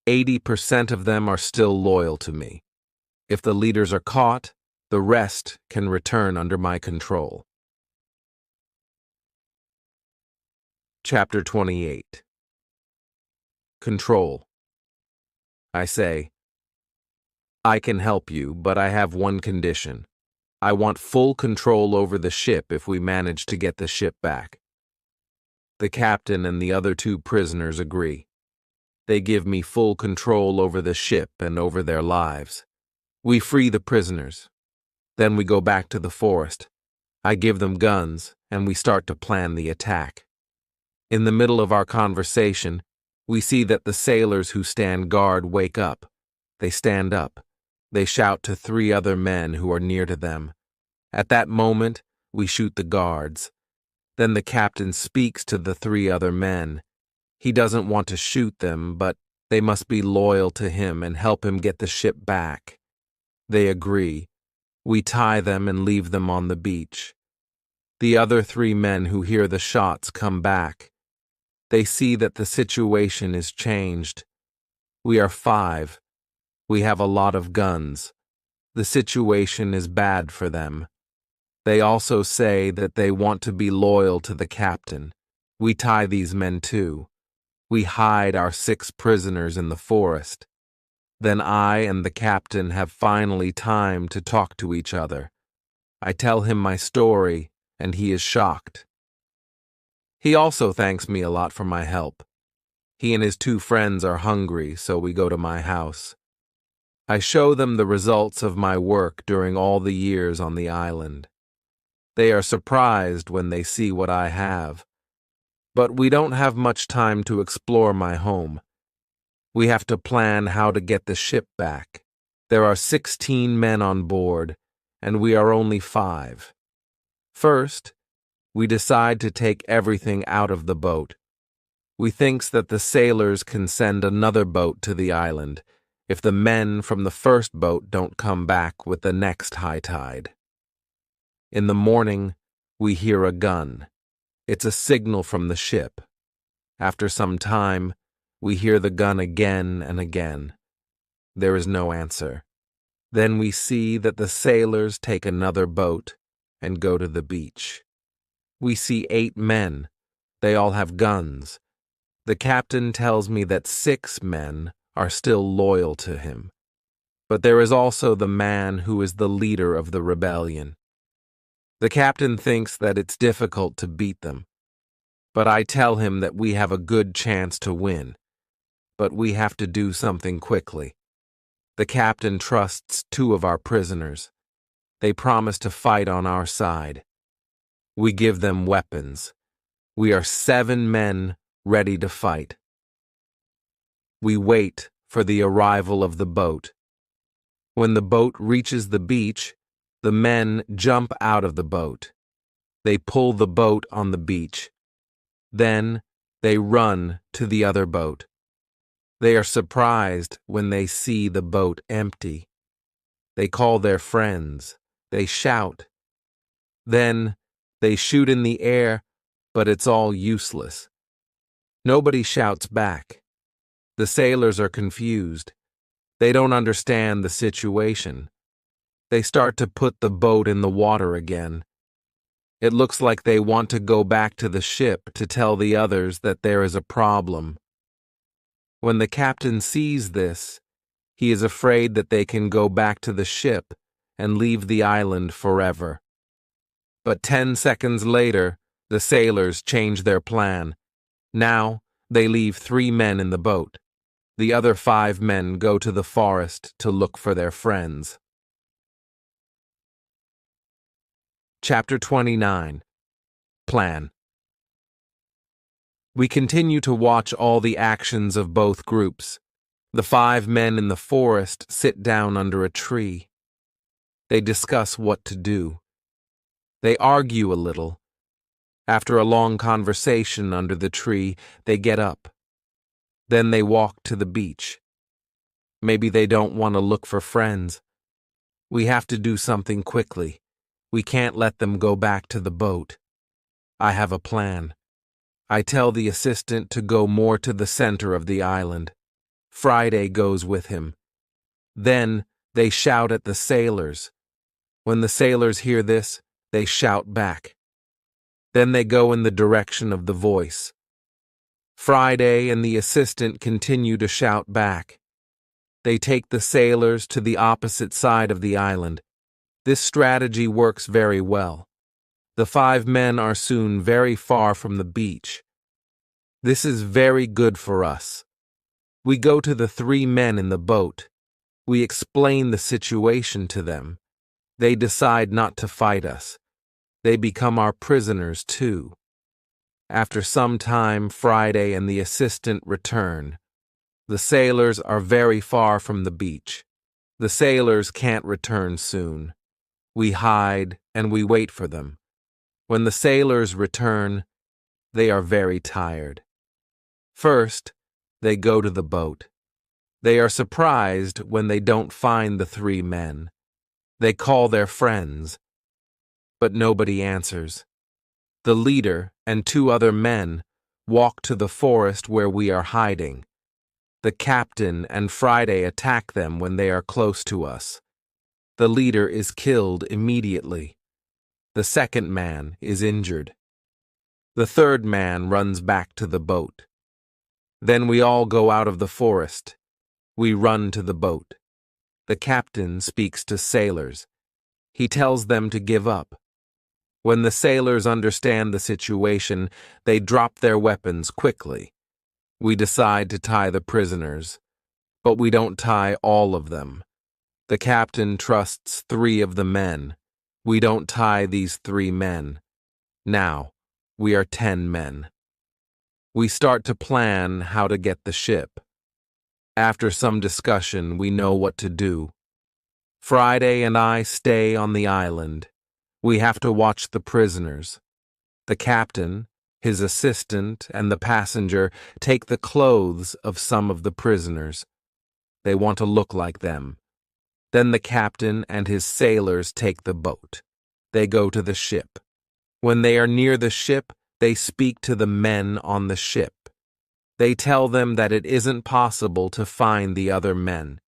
80% of them are still loyal to me. If the leaders are caught, the rest can return under my control." Chapter 28. Control. I say, "I can help you, but I have one condition. I want full control over the ship if we manage to get the ship back." The captain and the other 2 prisoners agree. They give me full control over the ship and over their lives. We free the prisoners. Then we go back to the forest. I give them guns, and we start to plan the attack. In the middle of our conversation, we see that the sailors who stand guard wake up. They stand up. They shout to 3 other men who are near to them. At that moment, we shoot the guards. Then the captain speaks to the 3 other men. He doesn't want to shoot them, but they must be loyal to him and help him get the ship back. They agree. We tie them and leave them on the beach. The other 3 men who hear the shots come back. They see that the situation is changed. We are 5. We have a lot of guns. The situation is bad for them. They also say that they want to be loyal to the captain. We tie these men too. We hide our 6 prisoners in the forest. Then I and the captain have finally time to talk to each other. I tell him my story, and he is shocked. He also thanks me a lot for my help. He and his 2 friends are hungry, so we go to my house. I show them the results of my work during all the years on the island. They are surprised when they see what I have. But we don't have much time to explore my home. We have to plan how to get the ship back. There are 16 men on board, and we are only 5. First, we decide to take everything out of the boat. We thinks that the sailors can send another boat to the island if the men from the first boat don't come back with the next high tide. In the morning, we hear a gun. It's a signal from the ship. After some time, we hear the gun again and again. There is no answer. Then we see that the sailors take another boat and go to the beach. We see 8 men. They all have guns. The captain tells me that 6 men are still loyal to him. But there is also the man who is the leader of the rebellion. The captain thinks that it's difficult to beat them. But I tell him that we have a good chance to win. But we have to do something quickly. The captain trusts 2 of our prisoners. They promise to fight on our side. We give them weapons. We are 7 men ready to fight. We wait for the arrival of the boat. When the boat reaches the beach, the men jump out of the boat. They pull the boat on the beach. Then they run to the other boat. They are surprised when they see the boat empty. They call their friends. They shout. Then they shoot in the air but it's all useless. Nobody shouts back. The sailors are confused. They don't understand the situation. They start to put the boat in the water again. It looks like they want to go back to the ship to tell the others that there is a problem. When the captain sees this, he is afraid that they can go back to the ship and leave the island forever. But 10 seconds later, the sailors change their plan. Now, they leave 3 men in the boat. The other 5 men go to the forest to look for their friends. Chapter 29. Plan. We continue to watch all the actions of both groups. The 5 men in the forest sit down under a tree. They discuss what to do. They argue a little. After a long conversation under the tree, they get up. Then they walk to the beach. Maybe they don't want to look for friends. We have to do something quickly. We can't let them go back to the boat. I have a plan. I tell the assistant to go more to the center of the island. Friday goes with him. Then they shout at the sailors. When the sailors hear this, they shout back. Then they go in the direction of the voice. Friday and the assistant continue to shout back. They take the sailors to the opposite side of the island. This strategy works very well. The 5 men are soon very far from the beach. This is very good for us. We go to the 3 men in the boat. We explain the situation to them. They decide not to fight us. They become our prisoners too. After some time, Friday and the assistant return. The sailors are very far from the beach. The sailors can't return soon. We hide and we wait for them. When the sailors return, they are very tired. First, they go to the boat. They are surprised when they don't find the 3 men. They call their friends, but nobody answers. The leader and 2 other men walk to the forest where we are hiding. The captain and Friday attack them when they are close to us. The leader is killed immediately. The second man is injured. The 3rd man runs back to the boat. Then we all go out of the forest. We run to the boat. The captain speaks to sailors. He tells them to give up. When the sailors understand the situation, they drop their weapons quickly. We decide to tie the prisoners, but we don't tie all of them. The captain trusts 3 of the men. We don't tie these 3 men. Now, we are 10 men. We start to plan how to get the ship. After some discussion, we know what to do. Friday and I stay on the island. We have to watch the prisoners. The captain, his assistant, and the passenger take the clothes of some of the prisoners. They want to look like them. Then the captain and his sailors take the boat. They go to the ship. When they are near the ship, they speak to the men on the ship. They tell them that it isn't possible to find the other men.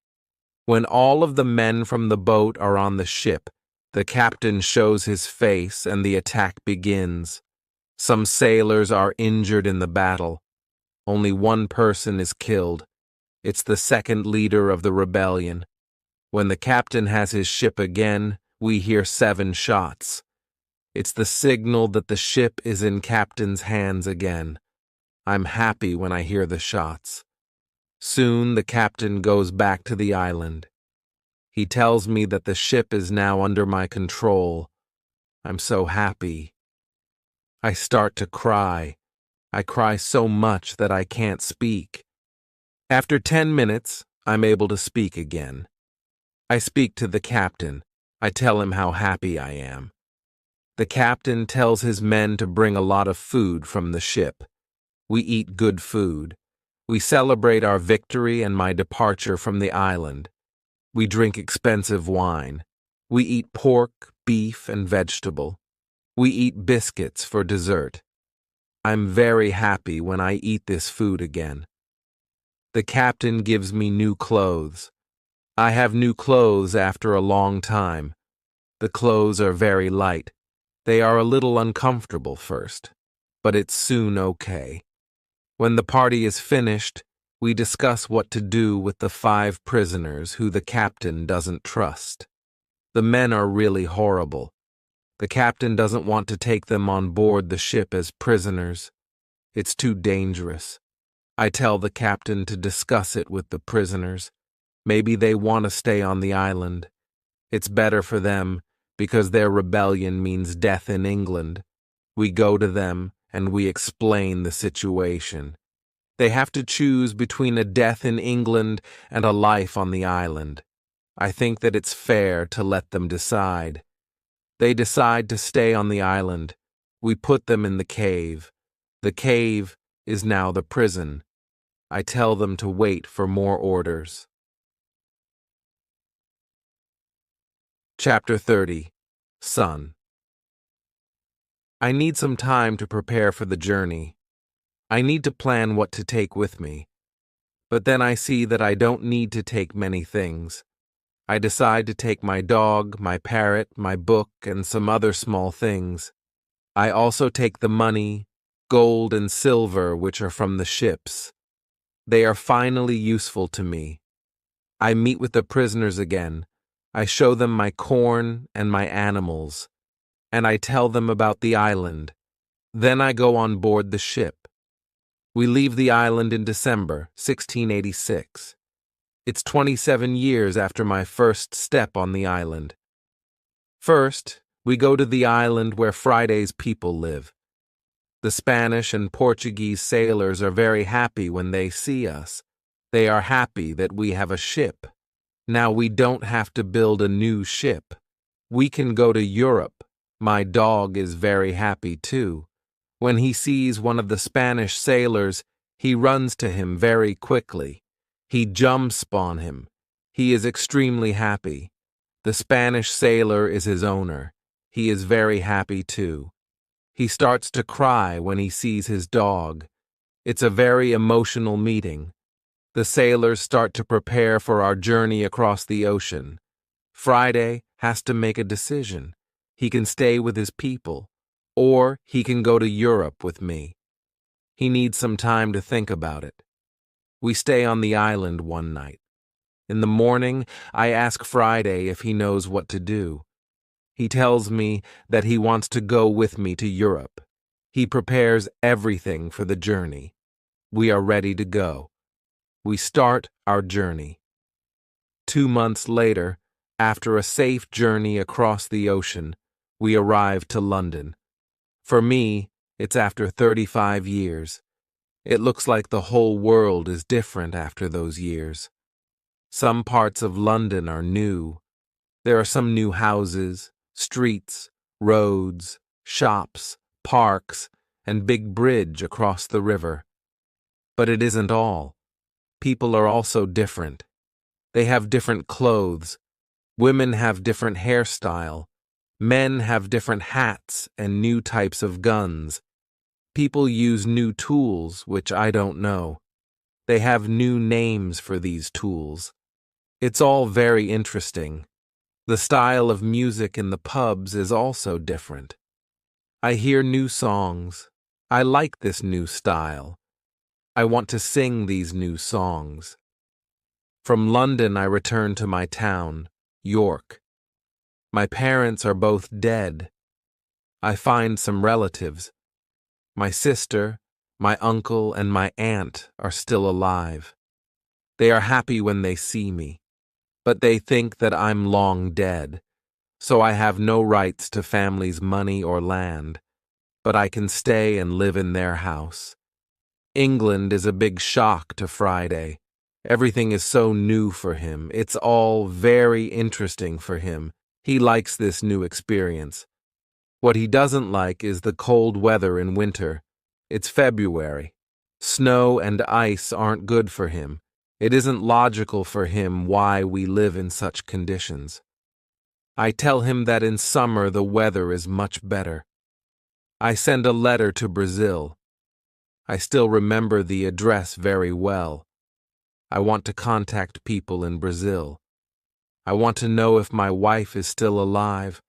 When all of the men from the boat are on the ship, the captain shows his face and the attack begins. Some sailors are injured in the battle. Only 1 person is killed. It's the 2nd leader of the rebellion. When the captain has his ship again, we hear 7 shots. It's the signal that the ship is in captain's hands again. I'm happy when I hear the shots. Soon the captain goes back to the island. He tells me that the ship is now under my control. I'm so happy. I start to cry. I cry so much that I can't speak. After 10 minutes, I'm able to speak again. I speak to the captain. I tell him how happy I am. The captain tells his men to bring a lot of food from the ship. We eat good food. We celebrate our victory and my departure from the island. We drink expensive wine. We eat pork, beef, and vegetable. We eat biscuits for dessert. I'm very happy when I eat this food again. The captain gives me new clothes. I have new clothes after a long time. The clothes are very light. They are a little uncomfortable first, but it's soon okay. When the party is finished, we discuss what to do with the 5 prisoners who the captain doesn't trust. The men are really horrible. The captain doesn't want to take them on board the ship as prisoners. It's too dangerous. I tell the captain to discuss it with the prisoners. Maybe they want to stay on the island. It's better for them because their rebellion means death in England. We go to them and we explain the situation. They have to choose between a death in England and a life on the island. I think that it's fair to let them decide. They decide to stay on the island. We put them in the cave. The cave is now the prison. I tell them to wait for more orders. Chapter 30. Son. I need some time to prepare for the journey. I need to plan what to take with me. But then I see that I don't need to take many things. I decide to take my dog, my parrot, my book, and some other small things. I also take the money, gold and silver which are from the ships. They are finally useful to me. I meet with the prisoners again. I show them my corn and my animals, and I tell them about the island. Then I go on board the ship. We leave the island in December, 1686. It's 27 years after my first step on the island. First, we go to the island where Friday's people live. The Spanish and Portuguese sailors are very happy when they see us. They are happy that we have a ship. Now we don't have to build a new ship. We can go to Europe. My dog is very happy too. When he sees one of the Spanish sailors, he runs to him very quickly. He jumps on him. He is extremely happy. The Spanish sailor is his owner. He is very happy too. He starts to cry when he sees his dog. It's a very emotional meeting. The sailors start to prepare for our journey across the ocean. Friday has to make a decision. He can stay with his people, or he can go to Europe with me. He needs some time to think about it. We stay on the island one night. In the morning, I ask Friday if he knows what to do. He tells me that he wants to go with me to Europe. He prepares everything for the journey. We are ready to go. We start our journey. 2 months later, after a safe journey across the ocean, we arrive to London. For me, it's after 35 years. It looks like the whole world is different after those years. Some parts of London are new. There are some new houses, streets, roads, shops, parks, and big bridge across the river. But it isn't all. People are also different. They have different clothes. Women have different hairstyle. Men have different hats and new types of guns. People use new tools, which I don't know. They have new names for these tools. It's all very interesting. The style of music in the pubs is also different. I hear new songs. I like this new style. I want to sing these new songs. From London, I return to my town, York. My parents are both dead. I find some relatives. My sister, my uncle, and my aunt are still alive. They are happy when they see me, but they think that I'm long dead, so I have no rights to family's money or land, but I can stay and live in their house. England is a big shock to Friday. Everything is so new for him. It's all very interesting for him. He likes this new experience. What he doesn't like is the cold weather in winter. It's February. Snow and ice aren't good for him. It isn't logical for him why we live in such conditions. I tell him that in summer the weather is much better. I send a letter to Brazil. I still remember the address very well. I want to contact people in Brazil. I want to know if my wife is still alive.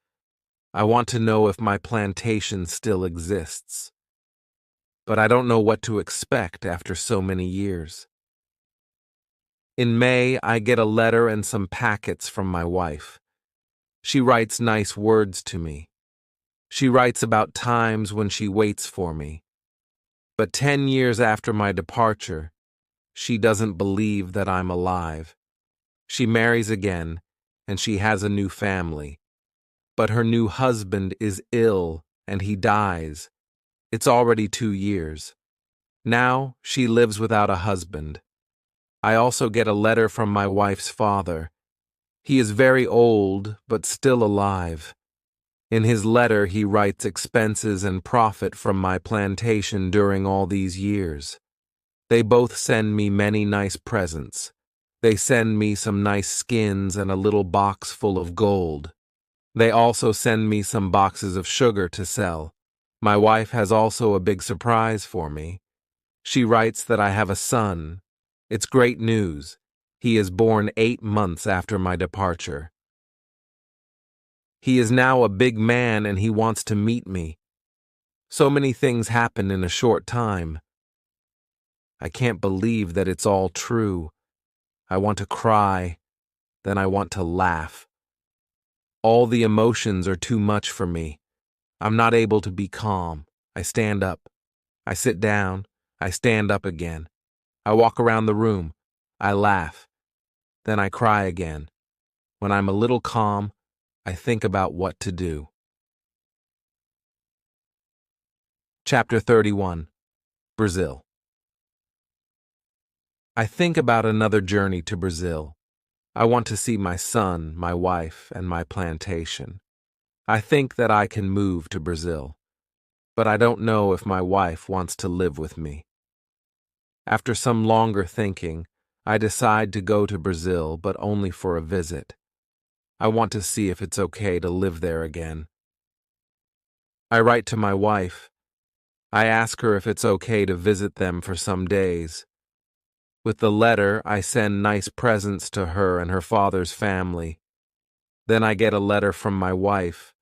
I want to know if my plantation still exists. But I don't know what to expect after so many years. In May, I get a letter and some packets from my wife. She writes nice words to me. She writes about times when she waits for me. But 10 years after my departure, she doesn't believe that I'm alive. She marries again, and she has a new family. But her new husband is ill, and he dies. It's already 2 years. Now she lives without a husband. I also get a letter from my wife's father. He is very old, but still alive. In his letter, he writes expenses and profit from my plantation during all these years. They both send me many nice presents. They send me some nice skins and a little box full of gold. They also send me some boxes of sugar to sell. My wife has also a big surprise for me. She writes that I have a son. It's great news. He is born 8 months after my departure. He is now a big man and he wants to meet me. So many things happen in a short time. I can't believe that it's all true. I want to cry, then I want to laugh. All the emotions are too much for me. I'm not able to be calm. I stand up. I sit down. I stand up again. I walk around the room. I laugh. Then I cry again. When I'm a little calm, I think about what to do. Chapter 31. Brazil. I think about another journey to Brazil. I want to see my son, my wife, and my plantation. I think that I can move to Brazil, but I don't know if my wife wants to live with me. After some longer thinking, I decide to go to Brazil, but only for a visit. I want to see if it's okay to live there again. I write to my wife. I ask her if it's okay to visit them for some days. With the letter, I send nice presents to her and her father's family. Then I get a letter from my wife.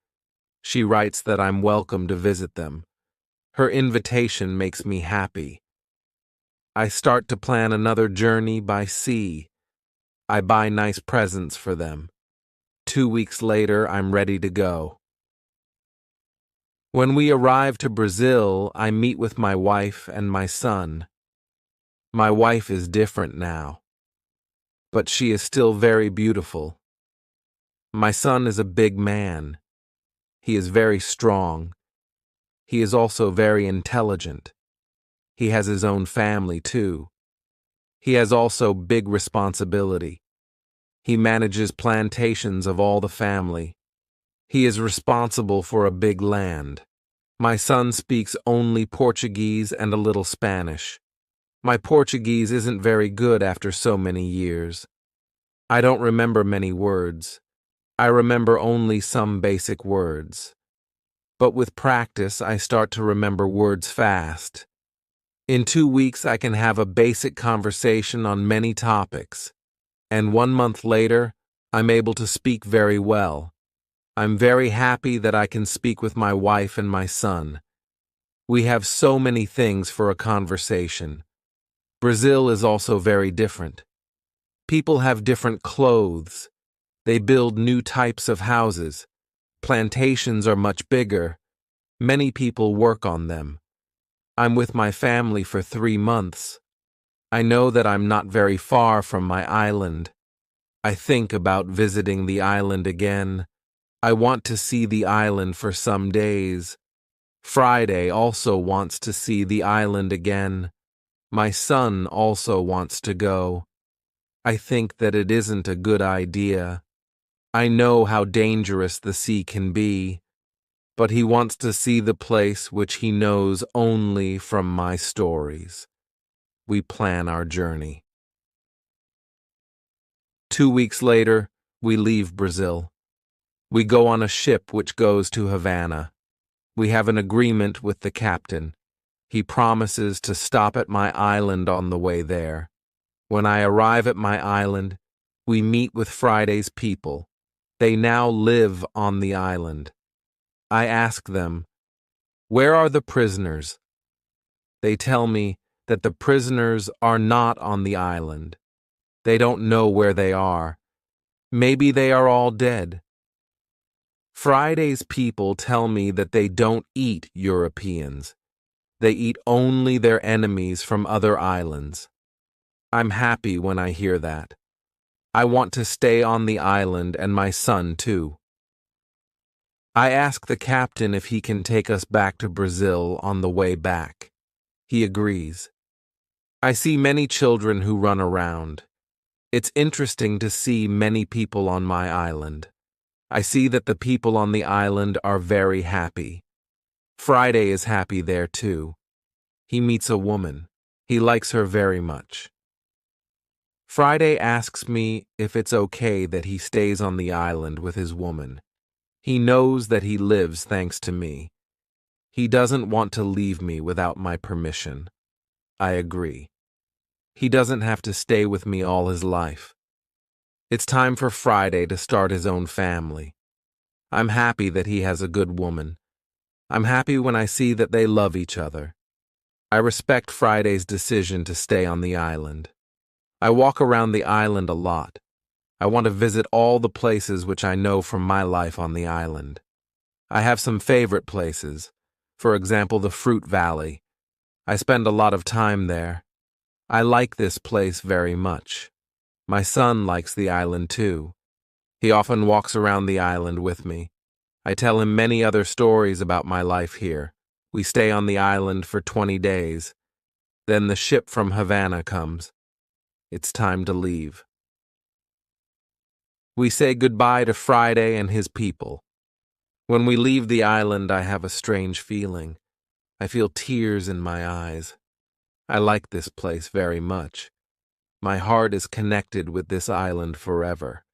She writes that I'm welcome to visit them. Her invitation makes me happy. I start to plan another journey by sea. I buy nice presents for them. 2 weeks later, I'm ready to go. When we arrive to Brazil, I meet with my wife and my son. My wife is different now, but she is still very beautiful. My son is a big man. He is very strong. He is also very intelligent. He has his own family, too. He has also big responsibility. He manages plantations of all the family. He is responsible for a big land. My son speaks only Portuguese and a little Spanish. My Portuguese isn't very good after so many years. I don't remember many words. I remember only some basic words. But with practice, I start to remember words fast. In 2 weeks, I can have a basic conversation on many topics. And 1 month later, I'm able to speak very well. I'm very happy that I can speak with my wife and my son. We have so many things for a conversation. Brazil is also very different. People have different clothes. They build new types of houses. Plantations are much bigger. Many people work on them. I'm with my family for 3 months. I know that I'm not very far from my island. I think about visiting the island again. I want to see the island for some days. Friday also wants to see the island again. My son also wants to go. I think that it isn't a good idea. I know how dangerous the sea can be, but he wants to see the place which he knows only from my stories. We plan our journey. 2 weeks later, we leave Brazil. We go on a ship which goes to Havana. We have an agreement with the captain. He promises to stop at my island on the way there. When I arrive at my island, we meet with Friday's people. They now live on the island. I ask them, "Where are the prisoners?" They tell me that the prisoners are not on the island. They don't know where they are. Maybe they are all dead. Friday's people tell me that they don't eat Europeans. They eat only their enemies from other islands. I'm happy when I hear that. I want to stay on the island and my son too. I ask the captain if he can take us back to Brazil on the way back. He agrees. I see many children who run around. It's interesting to see many people on my island. I see that the people on the island are very happy. Friday is happy there too. He meets a woman. He likes her very much. Friday asks me if it's okay that he stays on the island with his woman. He knows that he lives thanks to me. He doesn't want to leave me without my permission. I agree. He doesn't have to stay with me all his life. It's time for Friday to start his own family. I'm happy that he has a good woman. I'm happy when I see that they love each other. I respect Friday's decision to stay on the island. I walk around the island a lot. I want to visit all the places which I know from my life on the island. I have some favorite places, for example, the Fruit Valley. I spend a lot of time there. I like this place very much. My son likes the island too. He often walks around the island with me. I tell him many other stories about my life here. We stay on the island for 20 days. Then the ship from Havana comes. It's time to leave. We say goodbye to Friday and his people. When we leave the island, I have a strange feeling. I feel tears in my eyes. I like this place very much. My heart is connected with this island forever.